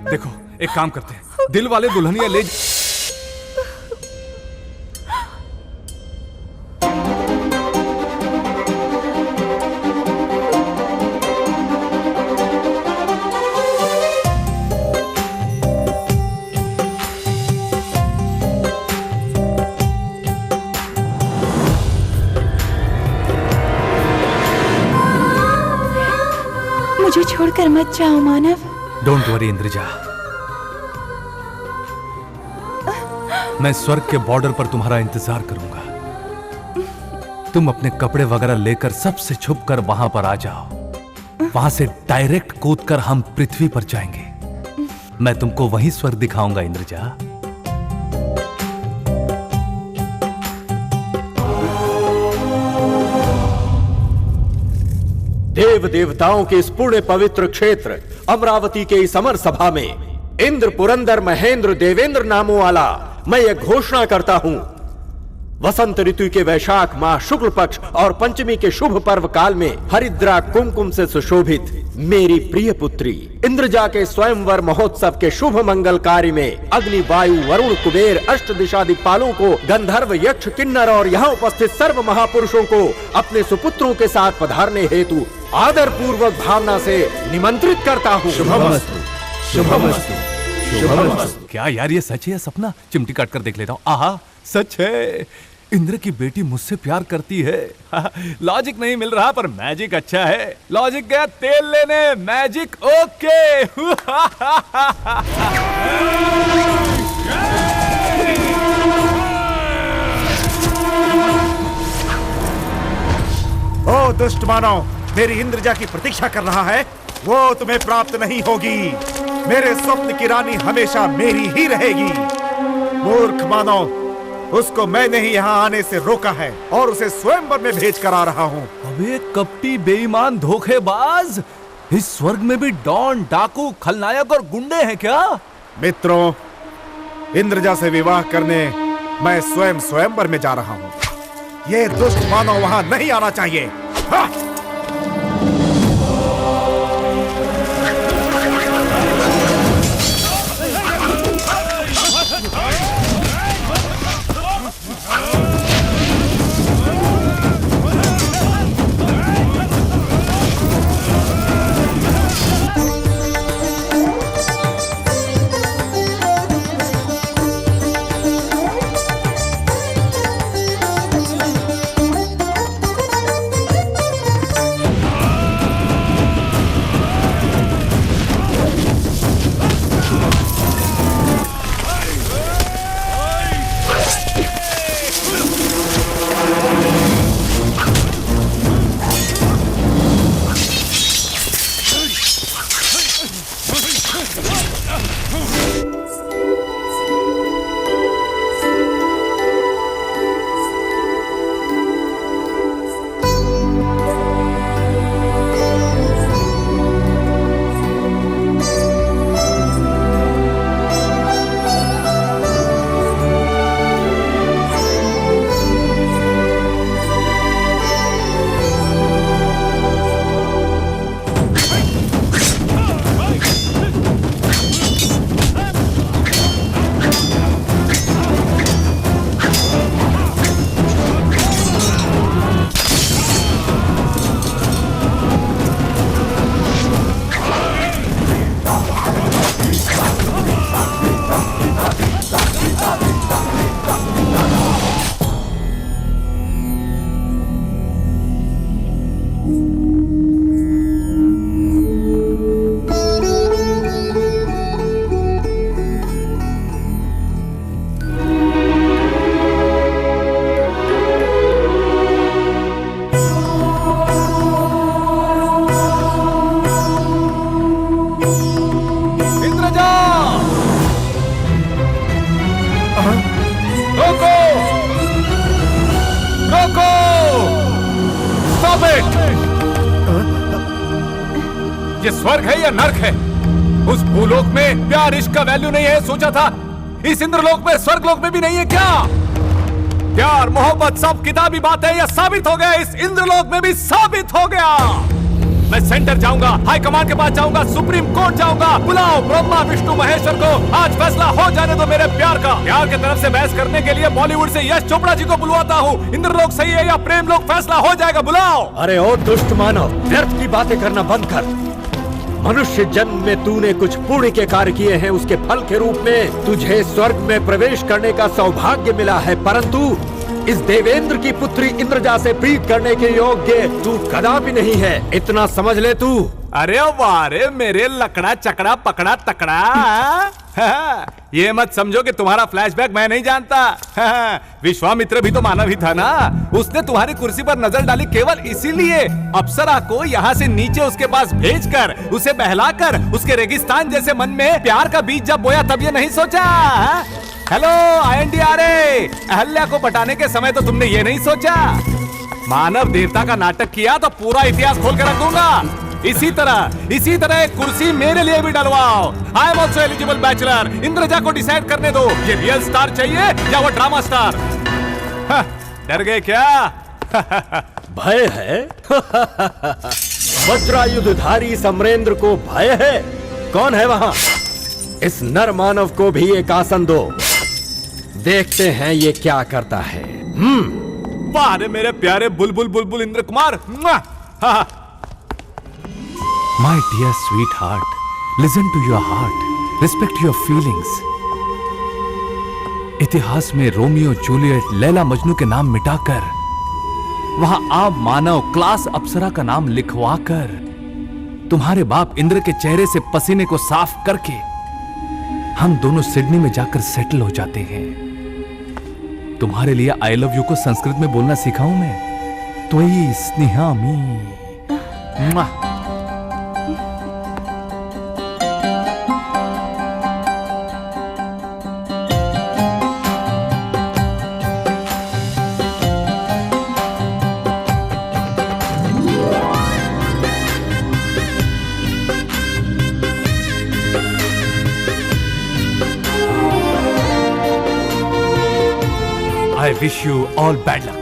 देखो एक काम करते हैं, दिल वाले दुल्हनिया ले। मुझे छोड़कर मत जाओ मानव। डोंट वरी इंद्रजा, मैं स्वर्ग के बॉर्डर पर तुम्हारा इंतजार करूंगा। तुम अपने कपड़े वगैरह लेकर सबसे छुप कर वहां पर आ जाओ। वहां से डायरेक्ट कूदकर हम पृथ्वी पर जाएंगे। मैं तुमको वही स्वर्ग दिखाऊंगा इंद्रजा। देव देवताओं के इस पुण्य पवित्र क्षेत्र अमरावती के इस अमर सभा में इंद्र पुरंदर महेंद्र देवेंद्र नामों वाला मैं ये घोषणा करता हूं, वसंत ऋतु के वैशाख माह शुक्ल पक्ष और पंचमी के शुभ पर्व काल में हरिद्रा कुमकुम से सुशोभित मेरी प्रिय पुत्री इंद्रजा के स्वयंवर महोत्सव के शुभ मंगल कार्य में अग्नि वायु वरुण कुबेर अष्ट दिशा दिक्पालों को, गंधर्व यक्ष किन्नर और यहाँ उपस्थित सर्व महापुरुषों को अपने सुपुत्रों के साथ पधारने हेतु आदर पूर्वक भावना से निमंत्रित करता हूँ। शुभमस्तु, शुभमस्तु, शुभमस्तु। क्या यार ये सच है या सपना? चिमटी काट कर देख लेता हूँ। आहा सच है, इंद्र की बेटी मुझसे प्यार करती है। लॉजिक नहीं मिल रहा पर मैजिक अच्छा है। लॉजिक गया तेल लेने, मैजिक ओके। ओ दुष्ट मानव, मेरी इंद्रजा की प्रतीक्षा कर रहा है, वो तुम्हें प्राप्त नहीं होगी। मेरे स्वप्न की रानी हमेशा मेरी ही रहेगी। मूर्ख मानव, उसको मैंने ही यहाँ आने से रोका है और उसे स्वयंवर में भेज कर आ रहा हूँ। अबे कपटी बेईमान धोखेबाज, इस स्वर्ग में भी डॉन डाकू खलनायक और गुंडे हैं क्या? मित्रों, इंद्रजा से विवाह करने मैं स्वयं स्वयंवर में जा रहा हूँ। ये दुष्ट मानव वहाँ नहीं आना चाहिए। हाँ! ये स्वर्ग है या नर्क है? उस भूलोक में प्यार इश्क का वैल्यू नहीं है सोचा था, इस इंद्रलोक में स्वर्गलोक में भी नहीं है क्या? प्यार मोहब्बत सब किताबी बात है, यह साबित हो गया, इस इंद्रलोक में भी साबित हो गया। मैं सेंटर जाऊंगा, हाई कमांड के पास जाऊंगा, सुप्रीम कोर्ट जाऊंगा, बुलाओ ब्रह्मा विष्णु महेश्वर को, आज फैसला हो जाने दो मेरे प्यार का। प्यार के तरफ से बहस करने के लिए बॉलीवुड से यश चोपड़ा जी को बुलवाता हूँ। इंद्रलोक सही है या प्रेम लोक, फैसला हो जाएगा, बुलाओ। अरे ओ दुष्ट मानव, व्यर्थ की बातें करना बंद कर। मनुष्य जन्म में तूने कुछ पुण्य के कार्य किए हैं, उसके फल के रूप में तुझे स्वर्ग में प्रवेश करने का सौभाग्य मिला है, परंतु इस देवेंद्र की पुत्री इंद्रजा से प्रीत करने के योग्य तू कदापि नहीं है, इतना समझ ले तू। अरे वाह रे मेरे लकड़ा चकड़ा पकड़ा तकड़ा। ये मत समझो कि तुम्हारा फ्लैशबैक मैं नहीं जानता। विश्वामित्र भी तो मानव ही था ना, उसने तुम्हारी कुर्सी पर नजर डाली केवल इसीलिए अप्सरा को यहाँ से नीचे उसके पास भेजकर, उसे बहलाकर, उसके रेगिस्तान जैसे मन में प्यार का बीज जब बोया तब ये नहीं सोचा। हेलो INDRA, अहल्या को पटाने के समय तो तुमने ये नहीं सोचा? मानव देवता का नाटक किया तो पूरा इतिहास खोल कर रख दूंगा। इसी तरह एक कुर्सी मेरे लिए भी डलवाओ। I am also eligible bachelor. Indraja को डिसाइड करने दो, ये रियल स्टार चाहिए या वो ड्रामा स्टार। डर गए क्या? भय है? वज्रायुधधारी सम्रेंद्र को भय है? कौन है वहां? इस नर मानव को भी एक आसन दो, देखते हैं ये क्या करता है। वाह रे मेरे प्यारे बुलबुल बुलबुल Indra Kumar. My dear sweetheart, listen to your heart, respect your feelings. इतिहास में रोमियो जूलियट लैला मजनू के नाम मिटाकर वहां आप मानव क्लास अप्सरा का नाम लिखवाकर तुम्हारे बाप इंद्र के चेहरे से पसीने को साफ करके हम दोनों सिडनी में जाकर सेटल हो जाते हैं। तुम्हारे लिए आई लव यू को संस्कृत में बोलना सिखाऊं मैं। त्वयि स्नेहामि। I wish you all bad luck.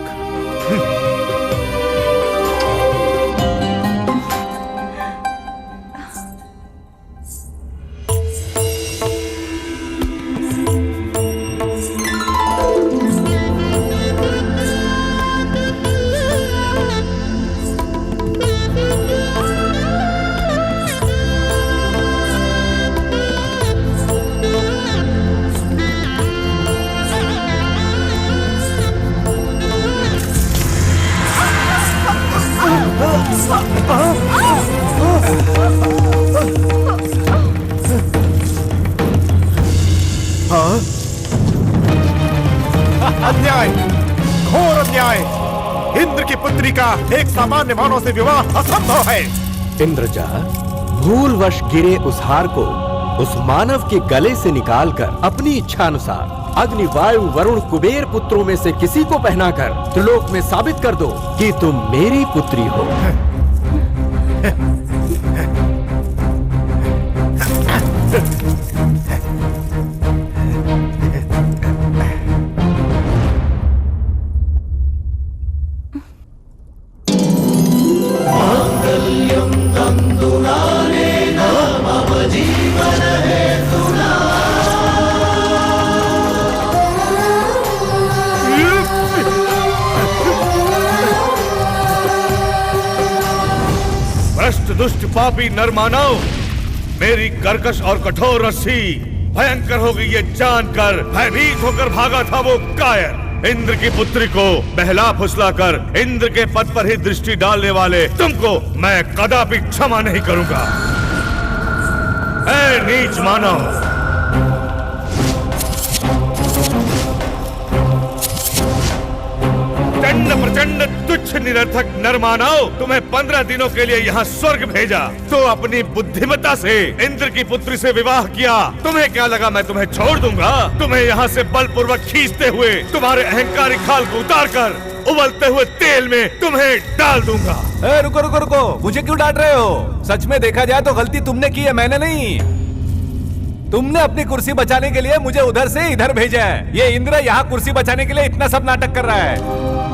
अन्याय, घोर अन्याय। इंद्र की पुत्री का एक सामान्य मानव से विवाह असंभव है। इंद्रजा, भूलवश गिरे उस हार को उस मानव के गले से निकालकर अपनी इच्छा अनुसार अग्नि वायु वरुण कुबेर पुत्रों में से किसी को पहनाकर त्रिलोक में साबित कर दो कि तुम मेरी पुत्री हो। दुष्ट पापी नरमानव, मेरी कर्कश और कठोर रस्सी भयंकर हो गई ये जानकर भयभीत होकर भागा था वो कायर। इंद्र की पुत्री को बहला फुसलाकर इंद्र के पद पर ही दृष्टि डालने वाले तुमको मैं कदापि क्षमा नहीं करूंगा। ऐ नीच मानव, प्रचंड तुच्छ निरर्थक नरमानव, तुम्हें 15 दिनों के लिए यहाँ स्वर्ग भेजा तो अपनी बुद्धिमत्ता से इंद्र की पुत्री से विवाह किया। तुम्हें क्या लगा मैं तुम्हें छोड़ दूंगा? तुम्हें यहाँ से बलपूर्वक खींचते हुए तुम्हारे अहंकारी खाल को उतार कर उबलते हुए तेल में तुम्हें डाल दूंगा। रुको रुको रुको, मुझे क्यों डांट रहे हो? सच में देखा जाए तो गलती तुमने की है, मैंने नहीं। तुमने अपनी कुर्सी बचाने के लिए मुझे उधर से इधर भेजा है। ये इंद्र यहाँ कुर्सी बचाने के लिए इतना सब नाटक कर रहा है।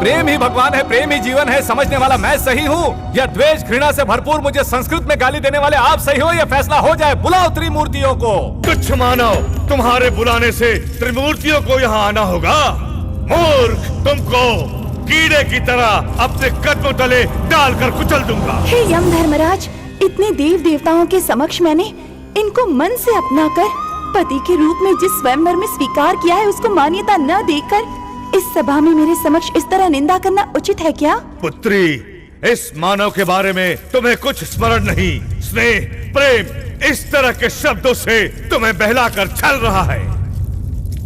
प्रेम ही भगवान है, प्रेम ही जीवन है, समझने वाला मैं सही हूँ या द्वेष घृणा से भरपूर मुझे संस्कृत में गाली देने वाले आप सही हो? ये फैसला हो जाए। बुलाओ त्रिमूर्तियों को। तुच्छ मानव, तुम्हारे बुलाने से त्रिमूर्तियों को यहाँ आना होगा। मूर्ख, तुमको कीड़े की तरह अपने कदमों तले डालकर कुचल दूंगा। हे यम धर्मराज, इतने देव देवताओं के समक्ष मैंने इनको मन से अपनाकर पति के रूप में जिस स्वयंवर में स्वीकार किया है, उसको मान्यता न देकर इस सभा में मेरे समक्ष इस तरह निंदा करना उचित है क्या? पुत्री, इस मानव के बारे में तुम्हें कुछ स्मरण नहीं। स्नेह, प्रेम, इस तरह के शब्दों से तुम्हें बहलाकर छल रहा है।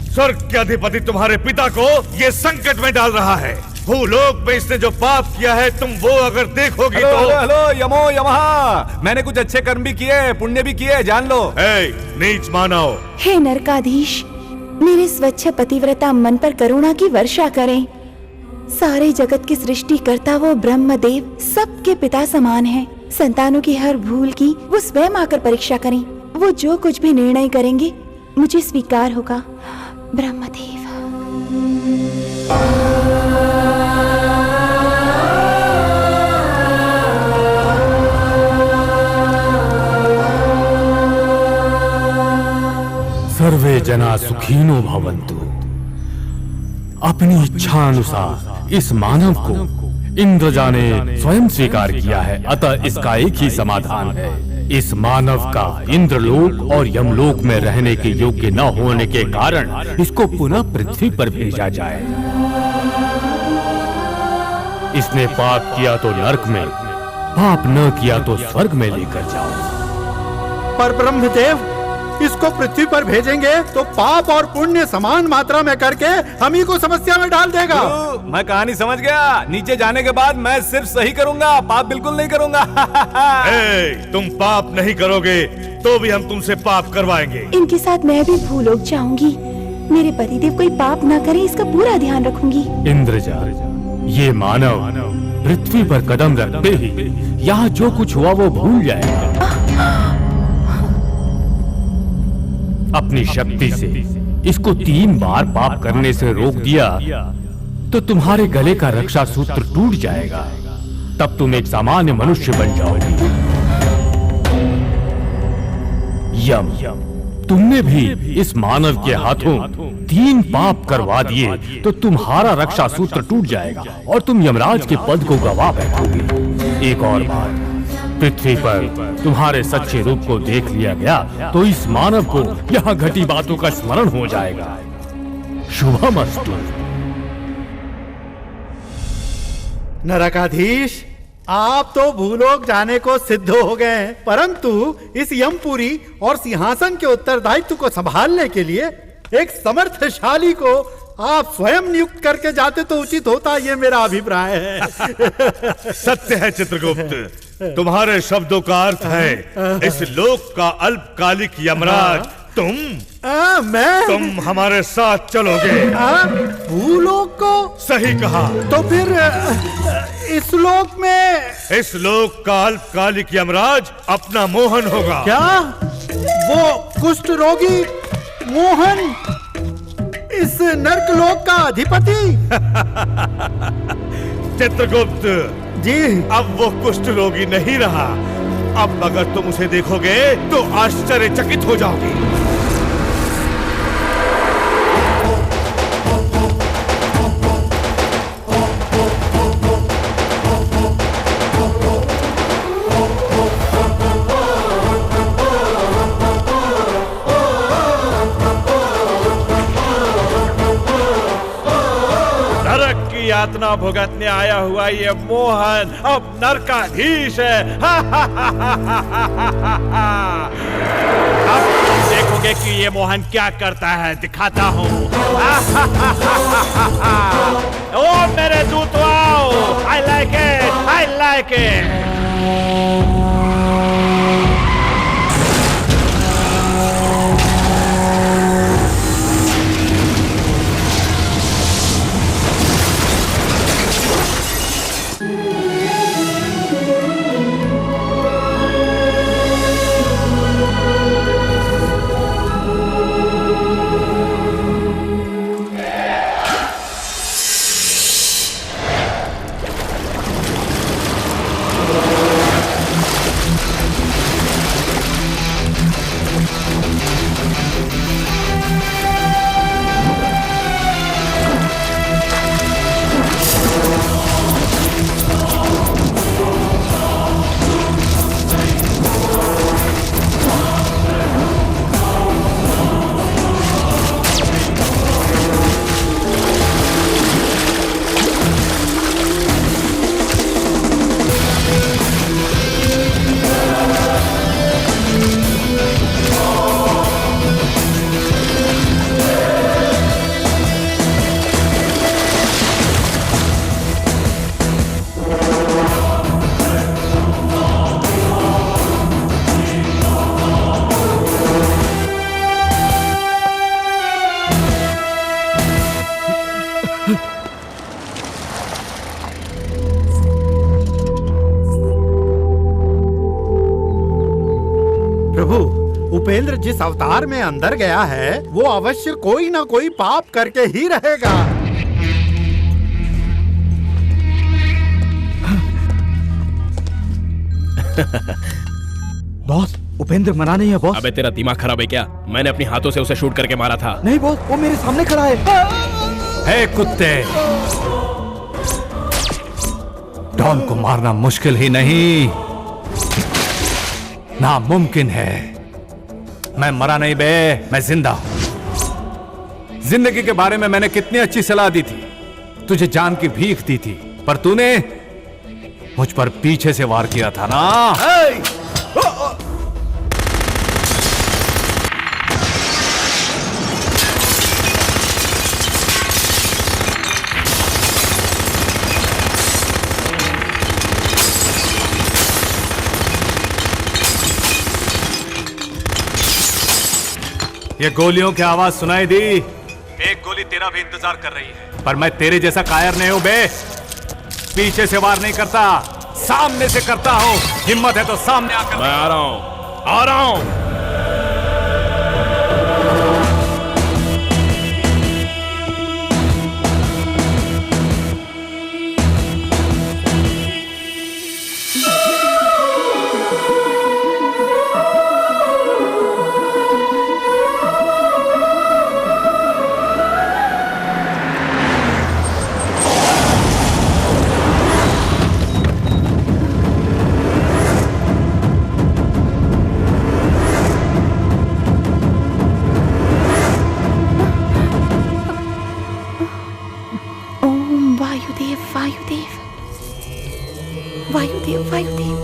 स्वर्ग के अधिपति तुम्हारे पिता को ये संकट में डाल रहा है। भूलोक में इसने जो पाप किया है, तुम वो अगर देखोगी तो। हेलो यमो यमहा, मैंने कुछ अच्छे कर्म भी किए, पुण्य भी किए, जान लो। नीच मानव। हे नरकाधीश, मेरे स्वच्छ पतिव्रता मन पर करुणा की वर्षा करें। सारे जगत की सृष्टि करता वो ब्रह्मदेव सबके पिता समान है। संतानों की हर भूल की वो स्वयं आकर परीक्षा करें। वो जो कुछ भी निर्णय करेंगे मुझे स्वीकार होगा। ब्रह्मदेव। सर्वे जना सुखीनो भवन्तु। अपनी इच्छा अनुसार इस मानव को इंद्रजा ने स्वयं स्वीकार किया है, अतः इसका एक ही समाधान है। इस मानव का इंद्रलोक और यमलोक में रहने के योग्य न होने के कारण इसको पुनः पृथ्वी पर भेजा जाए। इसने पाप किया तो नरक में, पाप न किया तो स्वर्ग में लेकर जाओ। पर ब्रह्मदेव, इसको पृथ्वी पर भेजेंगे तो पाप और पुण्य समान मात्रा में करके हम ही को समस्या में डाल देगा। मैं कहानी समझ गया। नीचे जाने के बाद मैं सिर्फ सही करूंगा, पाप बिल्कुल नहीं करूंगा। तुम पाप नहीं करोगे तो भी हम तुमसे पाप करवाएंगे। इनके साथ मैं भी भूलोक जाऊंगी। मेरे पतिदेव कोई पाप न करे, इसका पूरा ध्यान रखूंगी। इंद्रजा, ये मानव पृथ्वी पर कदम रखते ही यहाँ जो कुछ हुआ वो भूल जाएगा। अपनी शक्ति से इसको 3 बार पाप करने से रोक दिया तो तुम्हारे गले का रक्षा सूत्र टूट जाएगा। तब तुम एक सामान्य मनुष्य बन जाओगी। यम, तुमने भी इस मानव के हाथों 3 पाप करवा दिए तो तुम्हारा रक्षा सूत्र टूट जाएगा और तुम यमराज के पद को गवा बैठोगे। एक और बात, पृथ्वी पर तुम्हारे सच्चे रूप को देख लिया गया तो इस मानव को यहाँ घटी बातों का स्मरण हो जाएगा। शुभमस्तु। नरकाधीश, आप तो भूलोक जाने को सिद्ध हो गए हैं, परंतु इस यमपुरी और सिंहासन के उत्तरदायित्व को संभालने के लिए एक समर्थशाली को आप स्वयं नियुक्त करके जाते तो उचित होता, ये मेरा अभिप्राय है। सत्य है चित्रगुप्त, तुम्हारे शब्दों का अर्थ है इस लोक का अल्पकालिक यमराज तुम हमारे साथ चलोगे। भूलोक को? सही कहा। तो फिर इस लोक में? इस लोक का अल्पकालिक यमराज अपना मोहन होगा। क्या? वो कुष्ठ रोगी मोहन इस नर्कलोक का अधिपति? चित्रगुप्त जी, अब वो कुष्ठ रोगी नहीं रहा। अब अगर तुम उसे देखोगे तो आश्चर्यचकित हो जाओगे। यातना भुगतने आया हुआ ये मोहन अब नरकाधीश है। अब तुम देखोगे कि ये मोहन क्या करता है, दिखाता हूँ। ओ मेरे दूत आओ, I like it, I like it। Upendra जिस अवतार में अंदर गया है वो अवश्य कोई ना कोई पाप करके ही रहेगा। बॉस, उपेंद्र मरा नहीं है बॉस। अबे तेरा दिमाग खराब है क्या? मैंने अपनी हाथों से उसे शूट करके मारा था। नहीं बॉस, वो मेरे सामने खड़ा है। हे कुत्ते, डॉन को मारना मुश्किल ही नहीं, नामुमकिन है। मैं मरा नहीं बे, मैं जिंदा हूं। जिंदगी के बारे में मैंने कितनी अच्छी सलाह दी थी, तुझे जान की भीख दी थी, पर तूने मुझ पर पीछे से वार किया था ना। ये गोलियों की आवाज सुनाई दी। एक गोली तेरा भी इंतजार कर रही है, पर मैं तेरे जैसा कायर नहीं हूं बे। पीछे से वार नहीं करता, सामने से करता हूं। हिम्मत है तो सामने आकर। मैं आ रहा हूं, आ रहा हूं। वायुदेव वायुदेव।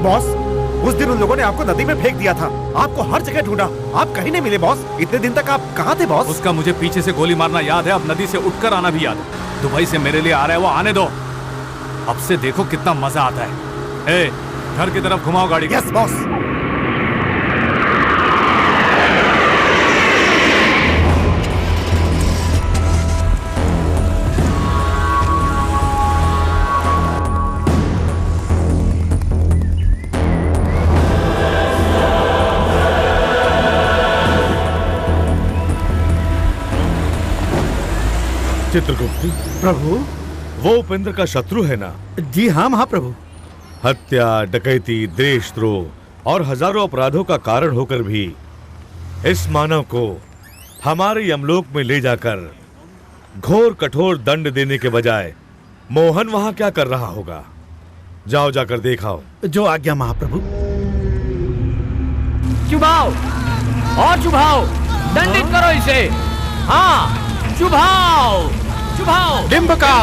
बॉस, उस दिन उन लोगों ने आपको नदी में फेंक दिया था। आपको हर जगह ढूंढा, आप कहीं नहीं मिले बॉस। इतने दिन तक आप कहाँ थे बॉस? उसका मुझे पीछे से गोली मारना याद है, अब नदी से उठकर आना भी याद है। दुबई से मेरे लिए आ रहा है, वो आने दो। अब से देखो कितना मजा आता है। ए, घर की तरफ घुमाओ गाड़ी। Yes boss. चित्रगुप्त प्रभु, वो उपेंद्र का शत्रु है ना? जी हाँ महाप्रभु। हत्या, डकैती, देशद्रोह और हजारों अपराधों का कारण होकर भी इस मानव को हमारे यमलोक में ले जाकर घोर कठोर दंड देने के बजाय मोहन वहां क्या कर रहा होगा? जाओ जाकर देखाओ। जो आज्ञा महाप्रभु। चुभाओ और चुभाओ, दंडित करो इसे। हाँ, चुभाओ चुभाओ। डिंबका,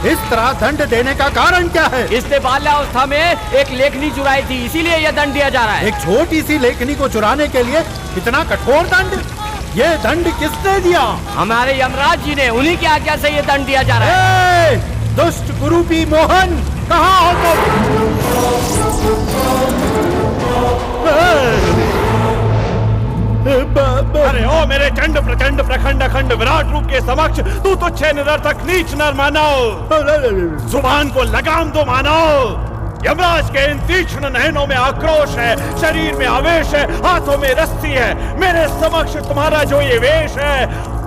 इस तरह दंड देने का कारण क्या है? इसने बाल्यावस्था में एक लेखनी चुराई थी, इसीलिए यह दंड दिया जा रहा है। एक छोटी सी लेखनी को चुराने के लिए इतना कठोर दंड? ये दंड किसने दिया? हमारे यमराज जी ने, उन्हीं की आज्ञा से ये दंड दिया जा रहा है। दुष्ट कुरूपी मोहन, कहाँ हो अरे ओ मेरे चंड प्रचंड प्रखंड अखंड विराट रूप के समक्ष तू तुच्छ निरर्थक नीच नर मानव, जुबान को लगाम दो मानव। यमराज के इन तीक्ष्ण नयनों में आक्रोश है, शरीर में आवेश है, हाथों में रस्सी है। मेरे समक्ष तुम्हारा जो ये वेश है,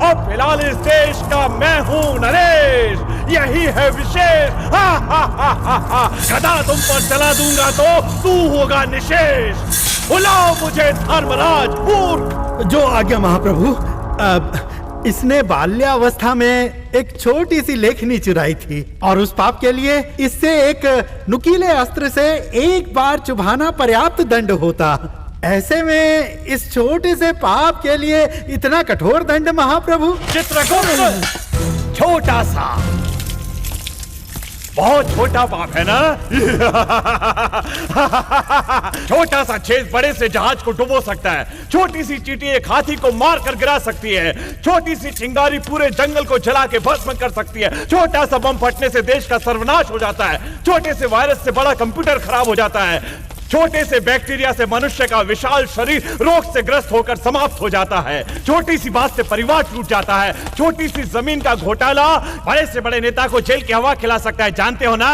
अब फिलहाल इस देश का मैं हूँ नरेश, यही है विशेष। हा हा हा हा हा। गदा तुम पर चला दूंगा तो तू होगा निशेष। बुलाओ मुझे धर्मराज मूर्ख। जो आज्ञा महाप्रभु। इसने बाल्यावस्था में एक छोटी सी लेखनी चुराई थी और उस पाप के लिए इससे एक नुकीले अस्त्र से एक बार चुभाना पर्याप्त दंड होता। ऐसे में इस छोटे से पाप के लिए इतना कठोर दंड महाप्रभु। चित्रगुप्त छोटा सा, बहुत छोटा पाप है ना। छोटा सा छेद बड़े से जहाज को डुबो सकता है। छोटी सी चींटी एक हाथी को मार कर गिरा सकती है। छोटी सी चिंगारी पूरे जंगल को जला के भस्म कर सकती है। छोटा सा बम फटने से देश का सर्वनाश हो जाता है। छोटे से वायरस से बड़ा कंप्यूटर खराब हो जाता है। छोटे से बैक्टीरिया से मनुष्य का विशाल शरीर रोग से ग्रस्त होकर समाप्त हो जाता है। छोटी सी बात से परिवार टूट जाता है। छोटी सी जमीन का घोटाला बड़े से बड़े नेता को जेल की हवा खिला सकता है, जानते हो ना।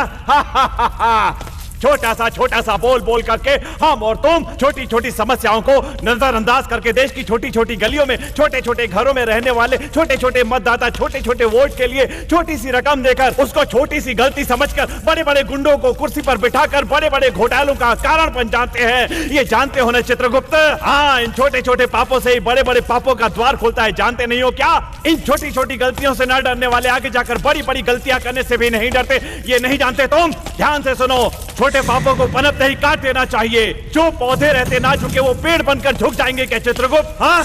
छोटा सा बोल बोल करके हम और तुम छोटी छोटी समस्याओं को नजरअंदाज करके देश की छोटी छोटी गलियों में, छोटे छोटे घरों में रहने वाले छोटे छोटे मतदाता छोटे छोटे वोट के लिए छोटी सी रकम देकर उसको छोटी सी गलती समझकर बड़े बड़े गुंडों को कुर्सी पर बिठाकर बड़े बड़े घोटालों का कारण बन जाते हैं। ये जानते हो ना चित्रगुप्त? हाँ, इन छोटे छोटे पापों से ही बड़े बड़े पापों का द्वार खुलता है, जानते नहीं हो क्या? इन छोटी छोटी गलतियों से न डरने वाले आगे जाकर बड़ी बड़ी गलतियां करने से भी नहीं डरते। ये नहीं जानते तुम? ध्यान से सुनो, छोटे पापों को पनपते ही काट देना चाहिए। जो पौधे रहते ना झुके वो पेड़ बनकर झुक जाएंगे क्या चित्रगुप्त? हाँ,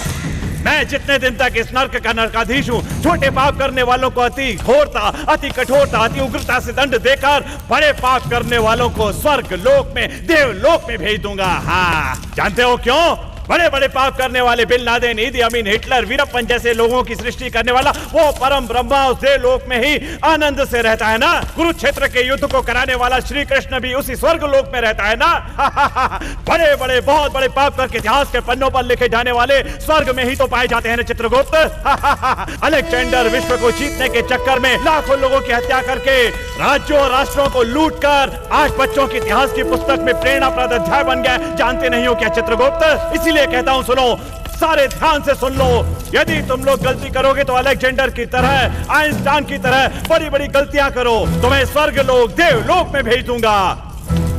मैं जितने दिन तक इस नर्क का नरकाधीश हूँ, छोटे पाप करने वालों को अति घोरता, अति कठोरता, अति उग्रता से दंड देकर बड़े पाप करने वालों को स्वर्ग लोक में, देवलोक में भेज दूंगा। हाँ, जानते हो क्यों? बड़े बड़े पाप करने वाले बिन लादेन, ईदी अमीन, हिटलर, वीरप्पन जैसे लोगों की सृष्टि करने वाला वो परम ब्रह्मा उस देवलोक में ही आनंद से रहता है ना। कुरुक्षेत्र के युद्ध को कराने वाला श्री कृष्ण भी उसी स्वर्ग लोक में रहता है ना। बड़े बड़े बहुत बड़े पाप करके इतिहास के पन्नों पर लिखे जाने वाले स्वर्ग में ही तो पाए जाते हैं ना चित्रगुप्त। अलेक्जेंडर विश्व को जीतने के चक्कर में लाखों लोगों की हत्या करके राज्यों और राष्ट्रों को लूट कर आज बच्चों की इतिहास की पुस्तक में प्रेरणाप्रद अध्याय बन गया। जानते नहीं हो क्या चित्रगुप्त? इसीलिए कहता हूं, सुनो, सारे ध्यान से सुन लो। यदि तुम लोग गलती करोगे तो अलेक्जेंडर की तरह, आइंस्टाइन की तरह बड़ी बड़ी गलतियां करो, तुम्हें स्वर्ग लोक, देवलोक में भेज दूंगा।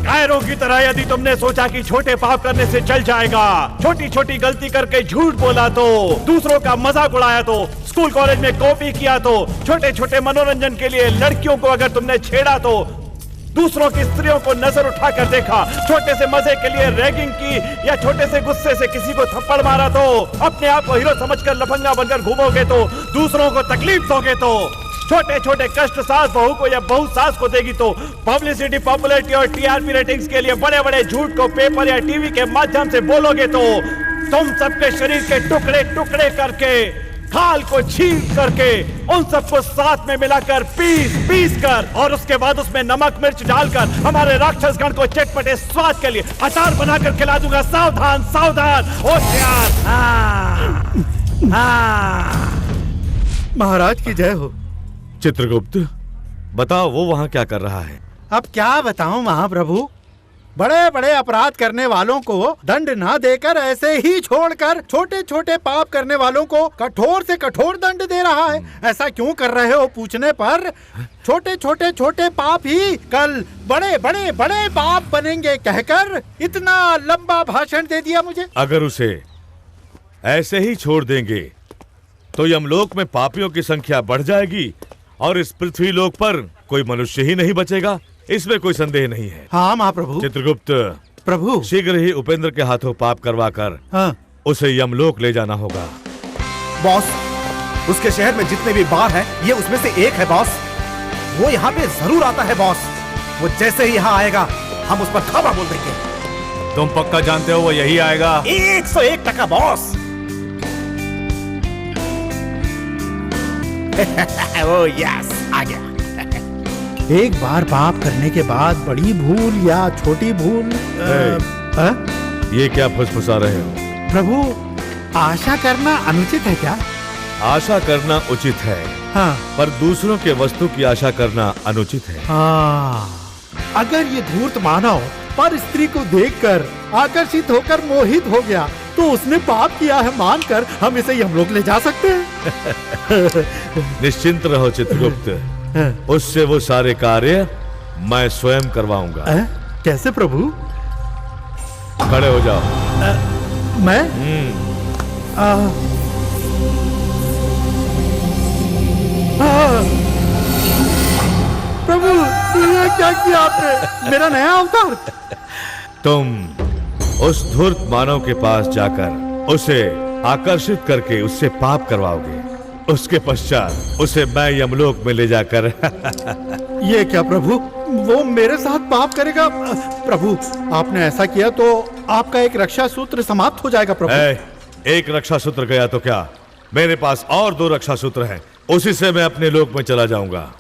कायरों की तरह यदि तुमने सोचा कि छोटे पाप करने से चल जाएगा, छोटी छोटी गलती करके झूठ बोला तो, दूसरों का मजाक उड़ाया तो, स्कूल कॉलेज में कॉपी किया तो, छोटे छोटे मनोरंजन के लिए लड़कियों को अगर तुमने छेड़ा तो, दूसरों की स्त्रियों को नजर उठाकर देखा, छोटे से मजे के लिए रैगिंग की या छोटे से गुस्से से किसी को थप्पड़ मारा तो, अपने आप को हीरो समझकर लफंगा बनकर घूमोगे तो, दूसरों को तकलीफ दोगे तो, छोटे छोटे कष्ट सास बहू को या बहू सास को देगी तो, पब्लिसिटी, पॉपुलैरिटी और टीआरपी रेटिंग्स के लिए बड़े बड़े झूठ को पेपर या टीवी के माध्यम से बोलोगे तो, तुम सबके शरीर के टुकड़े टुकड़े करके, खाल को छील करके उन सबको साथ में मिलाकर पीस कर और उसके बाद उसमें नमक मिर्च डालकर हमारे राक्षस गण को चटपटे स्वाद के लिए अचार बनाकर खिला दूंगा। सावधान सावधान, होशियार। महाराज की जय हो। चित्रगुप्त, बताओ वो वहां क्या कर रहा है? अब क्या बताऊं महाप्रभु, बड़े बड़े अपराध करने वालों को दंड ना देकर ऐसे ही छोड़कर छोटे छोटे पाप करने वालों को कठोर से कठोर दंड दे रहा है। ऐसा क्यों कर रहे हो पूछने पर छोटे छोटे पाप ही कल बड़े बड़े बड़े पाप बनेंगे कहकर इतना लंबा भाषण दे दिया मुझे। अगर उसे ऐसे ही छोड़ देंगे तो यमलोक में पापियों की संख्या बढ़ जाएगी और इस पृथ्वी लोक पर कोई मनुष्य ही नहीं बचेगा, इसमें कोई संदेह नहीं है। हाँ महाप्रभु। चित्रगुप्त प्रभु, शीघ्र ही उपेंद्र के हाथों पाप करवाकर उसे यमलोक ले जाना होगा। बॉस, उसके शहर में जितने भी बार हैं, ये उसमें से एक है बॉस। वो यहाँ पे जरूर आता है बॉस। वो जैसे ही यहाँ आएगा हम उस पर धावा बोल देंगे। तुम पक्का जानते हो वो यही आएगा? 101% बॉस। ओ यस, आ गया। एक बार पाप करने के बाद बड़ी भूल या छोटी भूल ये क्या फुसफुसा रहे हो? प्रभु, आशा करना अनुचित है क्या? आशा करना उचित है, हाँ, पर दूसरों के वस्तु की आशा करना अनुचित है। हाँ, अगर ये धूर्त मानव पर स्त्री को देखकर आकर्षित होकर मोहित हो गया तो उसने पाप किया है मानकर हम इसे यमलोक ले जा सकते हैं। निश्चिंत रहो चित्रगुप्त, उससे वो सारे कार्य मैं स्वयं करवाऊंगा। कैसे प्रभु? खड़े हो जाओ। मैं? प्रभु ये क्या किया आपने? मेरा नया अवतार। तुम उस धूर्त मानव के पास जाकर उसे आकर्षित करके उससे पाप करवाओगे। उसके पश्चात उसे मैं यमलोक में ले जाकर ये क्या प्रभु, वो मेरे साथ पाप करेगा? प्रभु आपने ऐसा किया तो आपका एक रक्षा सूत्र समाप्त हो जाएगा प्रभु। एक रक्षा सूत्र गया तो क्या, मेरे पास और 2 रक्षा सूत्र हैं, उसी से मैं अपने लोक में चला जाऊंगा।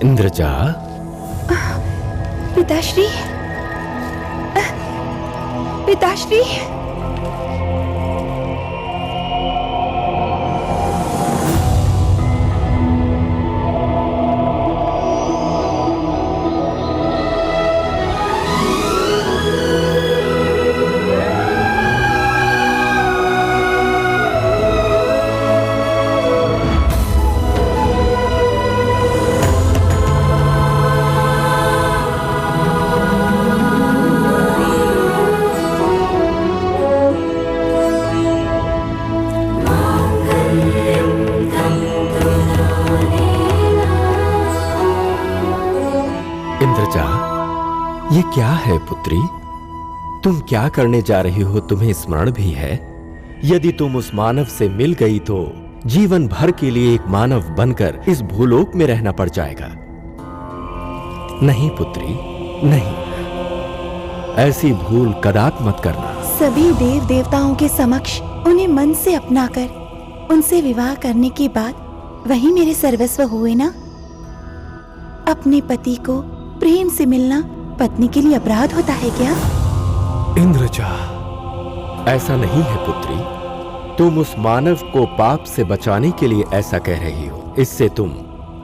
इंद्रजा। पिताश्री, पिताश्री। ये क्या है पुत्री? तुम क्या करने जा रही हो, तुम्हें स्मरण भी है? यदि तुम उस मानव से मिल गई तो जीवन भर के लिए एक मानव बनकर इस भूलोक में रहना पड़ जाएगा। नहीं पुत्री, नहीं, ऐसी भूल कदाप मत करना। सभी देव देवताओं के समक्ष उन्हें मन से अपनाकर उनसे विवाह करने के बाद वही मेरे सर्वस्व हुए ना। अपने पति को प्रेम से मिलना पत्नी के लिए अपराध होता है क्या? इंद्रजा, ऐसा नहीं है पुत्री। तुम उस मानव को पाप से बचाने के लिए ऐसा कह रही हो। इससे तुम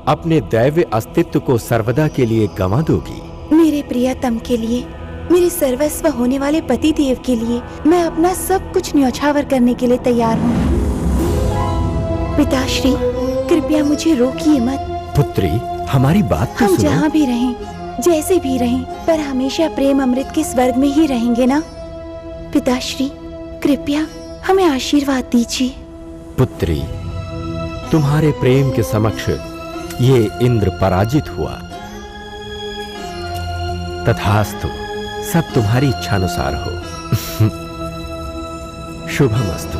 अपने दैव्य अस्तित्व को सर्वदा के लिए गंवा दोगी। मेरे प्रियतम के लिए, मेरे सर्वस्व होने वाले पति देव के लिए मैं अपना सब कुछ न्यौछावर करने के लिए तैयार हूँ। पिताश्री, कृपया मुझे रोकिए मत। पुत्री, हमारी बात तो हम सुनो। जहाँ भी रहें, जैसे भी रहें, पर हमेशा प्रेम अमृत के स्वर्ग में ही रहेंगे ना। पिताश्री, कृपया हमें आशीर्वाद दीजिए। पुत्री, तुम्हारे प्रेम के समक्ष ये इंद्र पराजित हुआ। तथास्तु, सब तुम्हारी इच्छानुसार हो। शुभमस्तु।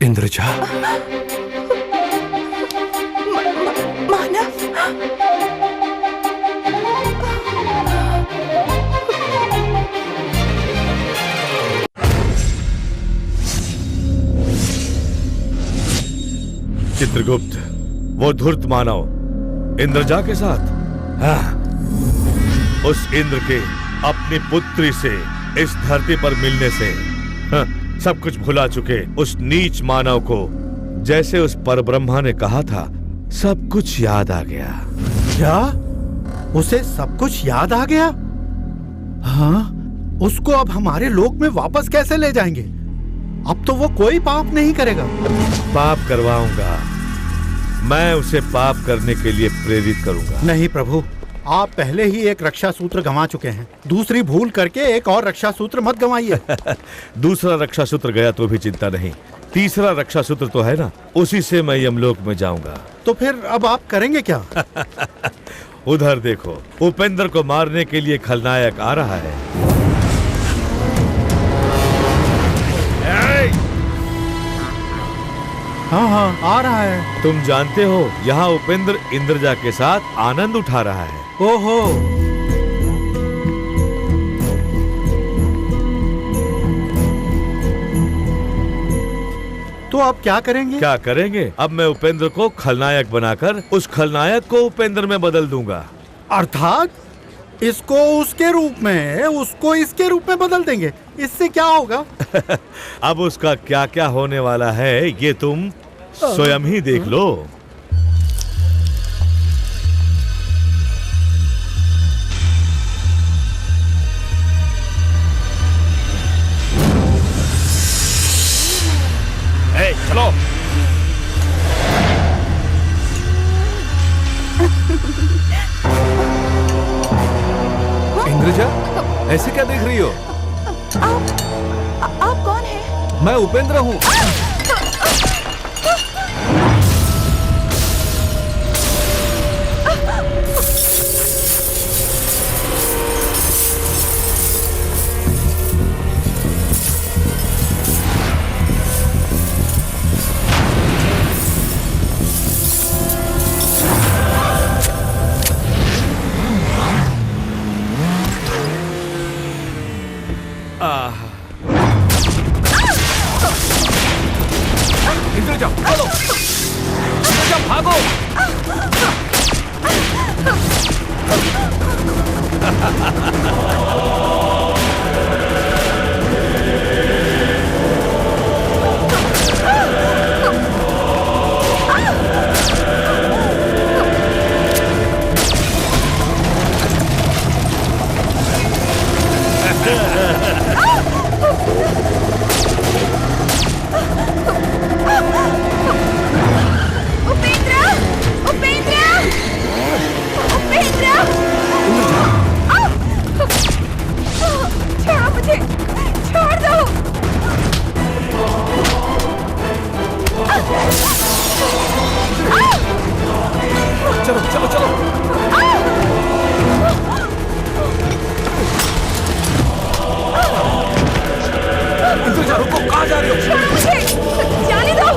इंद्रजा, मानव, चित्रगुप्त, वो धूर्त मानव इंद्रजा के साथ? हाँ, उस इंद्र के अपनी पुत्री से इस धरती पर मिलने से हाँ, सब कुछ भुला चुके उस नीच मानव को, जैसे उस परब्रह्मा ने कहा था, सब कुछ याद आ गया। क्या? उसे सब कुछ याद आ गया? हाँ, उसको अब हमारे लोक में वापस कैसे ले जाएंगे? अब तो वो कोई पाप नहीं करेगा। पाप करवाऊंगा, मैं उसे पाप करने के लिए प्रेरित करूंगा। नहीं प्रभु, आप पहले ही एक रक्षा सूत्र गंवा चुके हैं, दूसरी भूल करके एक और रक्षा सूत्र मत गंवाइए। दूसरा रक्षा सूत्र गया तो भी चिंता नहीं, तीसरा रक्षा सूत्र तो है ना, उसी से मैं यमलोक में जाऊंगा। तो फिर अब आप करेंगे क्या? उधर देखो, उपेंद्र को मारने के लिए खलनायक आ रहा है। हाँ हाँ, आ रहा है। तुम जानते हो, यहाँ उपेंद्र इंद्रजा के साथ आनंद उठा रहा है। ओहो, तो आप क्या करेंगे? क्या करेंगे? अब मैं उपेंद्र को खलनायक बनाकर उस खलनायक को उपेंद्र में बदल दूंगा। अर्थात इसको उसके रूप में, उसको इसके रूप में बदल देंगे। इससे क्या होगा? अब उसका क्या क्या होने वाला है ये तुम स्वयं ही देख लो। चलो। इंद्रजा, ऐसे क्या देख रही हो? आप कौन हैं? मैं उपेंद्र हूँ। इंद्रजा, चलो। इंद्रजा, भागो। चलो चलो चलो। इंद्रजा, रुको, कहाँ जा रही हो? मुझे जाने दो।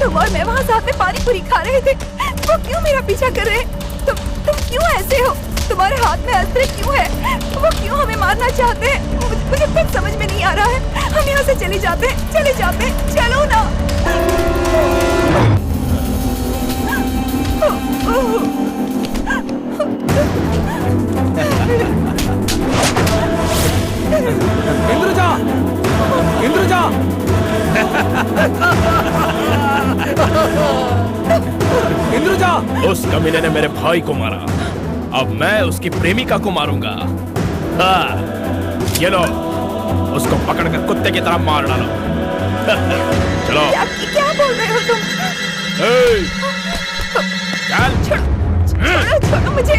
तुम और मैं वहाँ साथ में पानी पूरी खा रहे थे, वो क्यों मेरा पीछा कर रहे हैं? तुम क्यों ऐसे हो? तुम्हारे हाथ में अस्त्र क्यों है? वो क्यों हमें मारना चाहते हैं? मुझे कुछ समझ में नहीं आ रहा है। हम यहाँ से चले जाते हैं, चलो ना। इंद्रजा, इंद्रजा। इंद्रजा, उस कमीने ने मेरे भाई को मारा, अब मैं उसकी प्रेमिका को मारूंगा। हाँ, ये लो, उसको पकड़कर कुत्ते की तरह मार डालो। चलो। क्या बोल रहे हो तुम? चल। छोड़ो मुझे।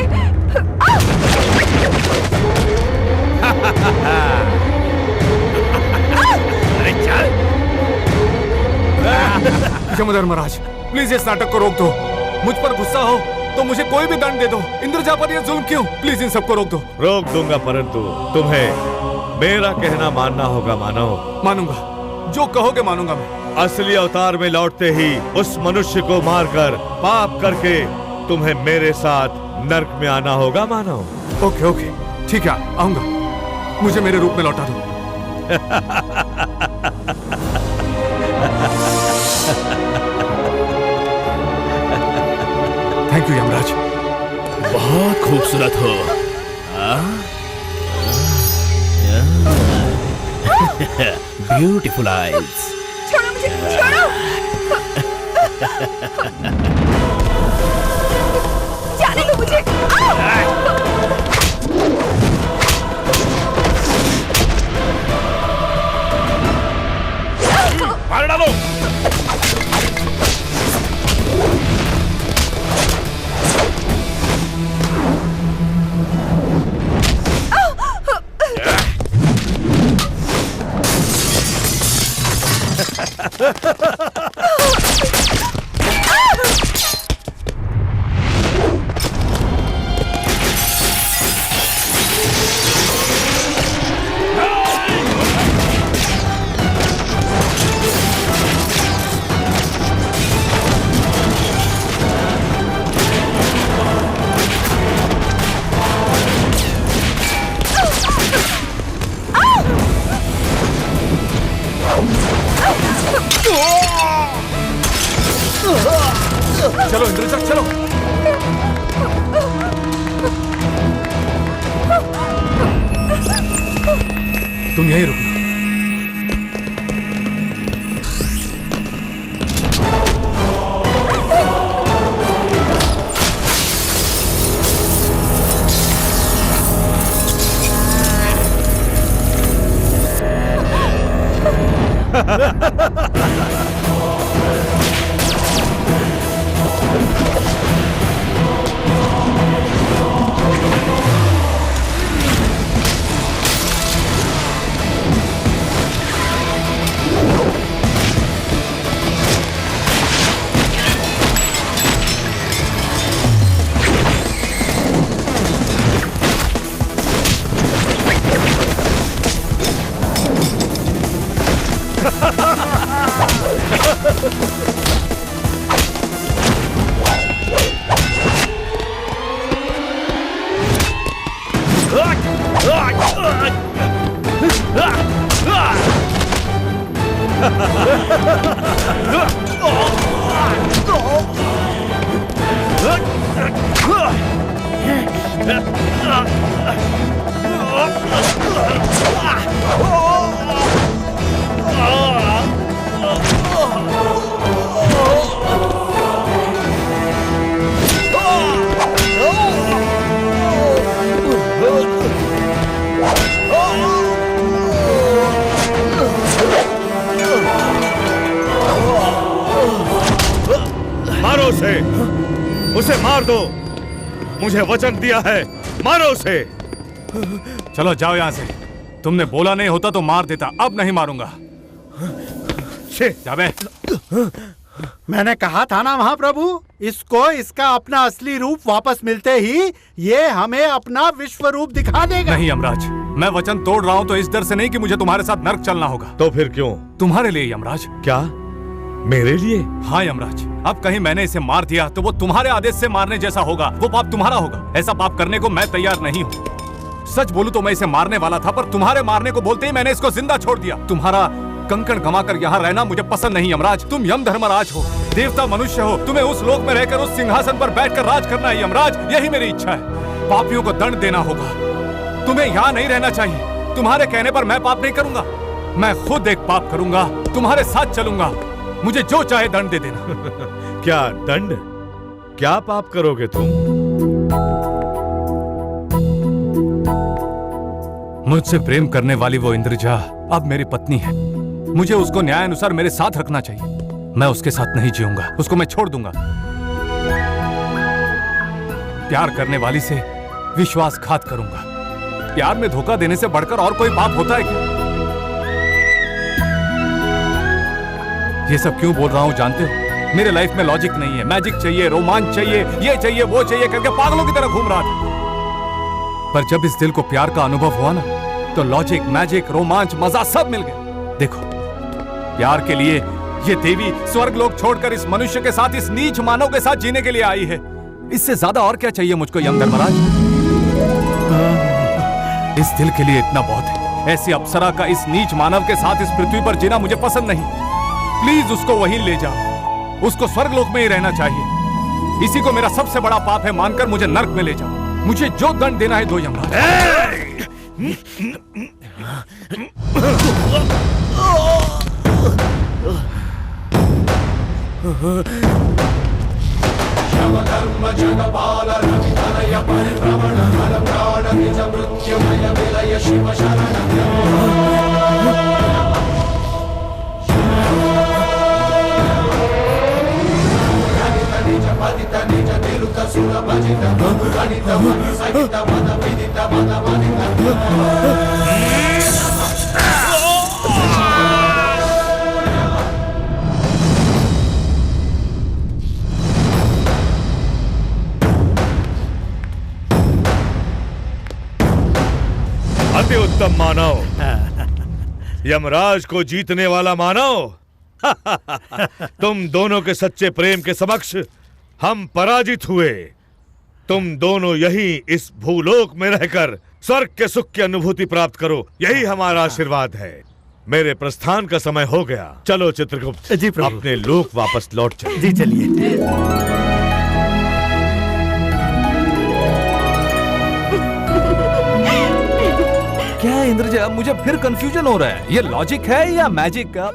अरे चल। जमदग्नि महाराज, प्लीज इस नाटक को रोक दो। मुझ पर गुस्सा हो तो मुझे कोई भी दंड दे दो। इंद्रजा पर ये जुल्म क्यों? प्लीज इन सबको रोक दो। रोक दूंगा, परंतु तुम्हें मेरा कहना मानना होगा। मानो? मानूंगा, जो कहोगे मानूंगा मैं। असली अवतार में लौटते ही उस मनुष्य को मारकर पाप करके तुम्हें मेरे साथ नर्क में आना होगा। मानो? ओके ओके, ठीक है, आऊंगा। मुझे मेरे रूप में लौटा दो। Thank you Yamraj. बहुत खूबसूरत हो। Beautiful eyes. छोड़ो मुझे, छोड़ो। जाने दो मुझे। मार डालो। चलो इंद्रजाल चलो। तुम यहीं रुकना। मारो उसे मार दो। मुझे वचन दिया है, मारो उसे। चलो जाओ यहाँ से। तुमने बोला नहीं होता तो मार देता, अब नहीं मारूंगा। जाबे। मैंने कहा था ना महाप्रभु, इसको इसका अपना असली रूप वापस मिलते ही ये हमें अपना विश्व रूप दिखा देगा। नहीं यमराज, मैं वचन तोड़ रहा हूँ तो इस डर से नहीं कि मुझे तुम्हारे साथ नर्क चलना होगा। तो फिर क्यों? तुम्हारे लिए यमराज। क्या? मेरे लिए? हाँ यमराज, अब कहीं मैंने इसे मार दिया तो वो तुम्हारे आदेश से मारने जैसा होगा। वो पाप तुम्हारा होगा। ऐसा पाप करने को मैं तैयार नहीं हूँ। सच बोलूं तो मैं इसे मारने वाला था, पर तुम्हारे मारने को बोलते ही मैंने इसको जिंदा छोड़ दिया। तुम्हारा कंकण गमाकर यहाँ रहना मुझे पसंद नहीं यमराज। तुम यम धर्मराज हो, देवता मनुष्य हो। तुम्हें उस लोक में रहकर उस सिंहासन पर बैठकर राज करना है यमराज, यही मेरी इच्छा है। पापियों को दंड देना होगा। तुम्हें यहाँ नहीं रहना चाहिए। तुम्हारे कहने पर मैं पाप नहीं करूंगा, मैं खुद एक पाप करूंगा। तुम्हारे साथ चलूंगा, मुझे जो चाहे दंड दे देना। क्या दंड? क्या पाप करोगे तुम? मुझसे प्रेम करने वाली वो इंद्रजा अब मेरी पत्नी है। मुझे उसको न्याय अनुसार मेरे साथ रखना चाहिए। मैं उसके साथ नहीं जीऊंगा, उसको मैं छोड़ दूंगा। प्यार करने वाली से विश्वासघात करूंगा। प्यार में धोखा देने से बढ़कर और कोई पाप होता है क्या? ये सब क्यों बोल रहा हूं जानते हो? मेरे लाइफ में लॉजिक नहीं है। मैजिक चाहिए, रोमांच चाहिए, ये चाहिए वो चाहिए करके पागलों की तरह घूम रहा था। पर जब इस दिल को प्यार का अनुभव हुआ ना, तो लॉजिक, मैजिक, रोमांच, मजा सब मिल गया। देखो, प्यार के लिए ये देवी स्वर्ग लोक छोड़कर इस मनुष्य के साथ, इस नीच मानव के साथ जीने के लिए आई है। इससे ज्यादा और क्या चाहिए मुझको यम धर्मराज? इस दिल के लिए इतना बहुत है। ऐसी अप्सरा का इस नीच मानव के साथ इस पृथ्वी पर जीना मुझे पसंद नहीं। प्लीज उसको वहीं ले जाओ। उसको स्वर्ग लोक में ही रहना चाहिए। इसी को मेरा सबसे बड़ा पाप है मानकर मुझे नर्क में ले जाओ। मुझे जो दंड देना है दो यमराज। अति उत्तम मानव, यमराज को जीतने वाला मानव। तुम दोनों के सच्चे प्रेम के समक्ष हम पराजित हुए। तुम दोनों यही इस भूलोक में रहकर स्वर्ग के सुख की अनुभूति प्राप्त करो, यही हमारा आशीर्वाद है। मेरे प्रस्थान का समय हो गया। चलो चित्रगुप्त जी प्रभु। अपने लोक वापस लौट चलो। जी चलिए। क्या है इंद्रजा, मुझे फिर कंफ्यूजन हो रहा है। ये लॉजिक है या मैजिक का?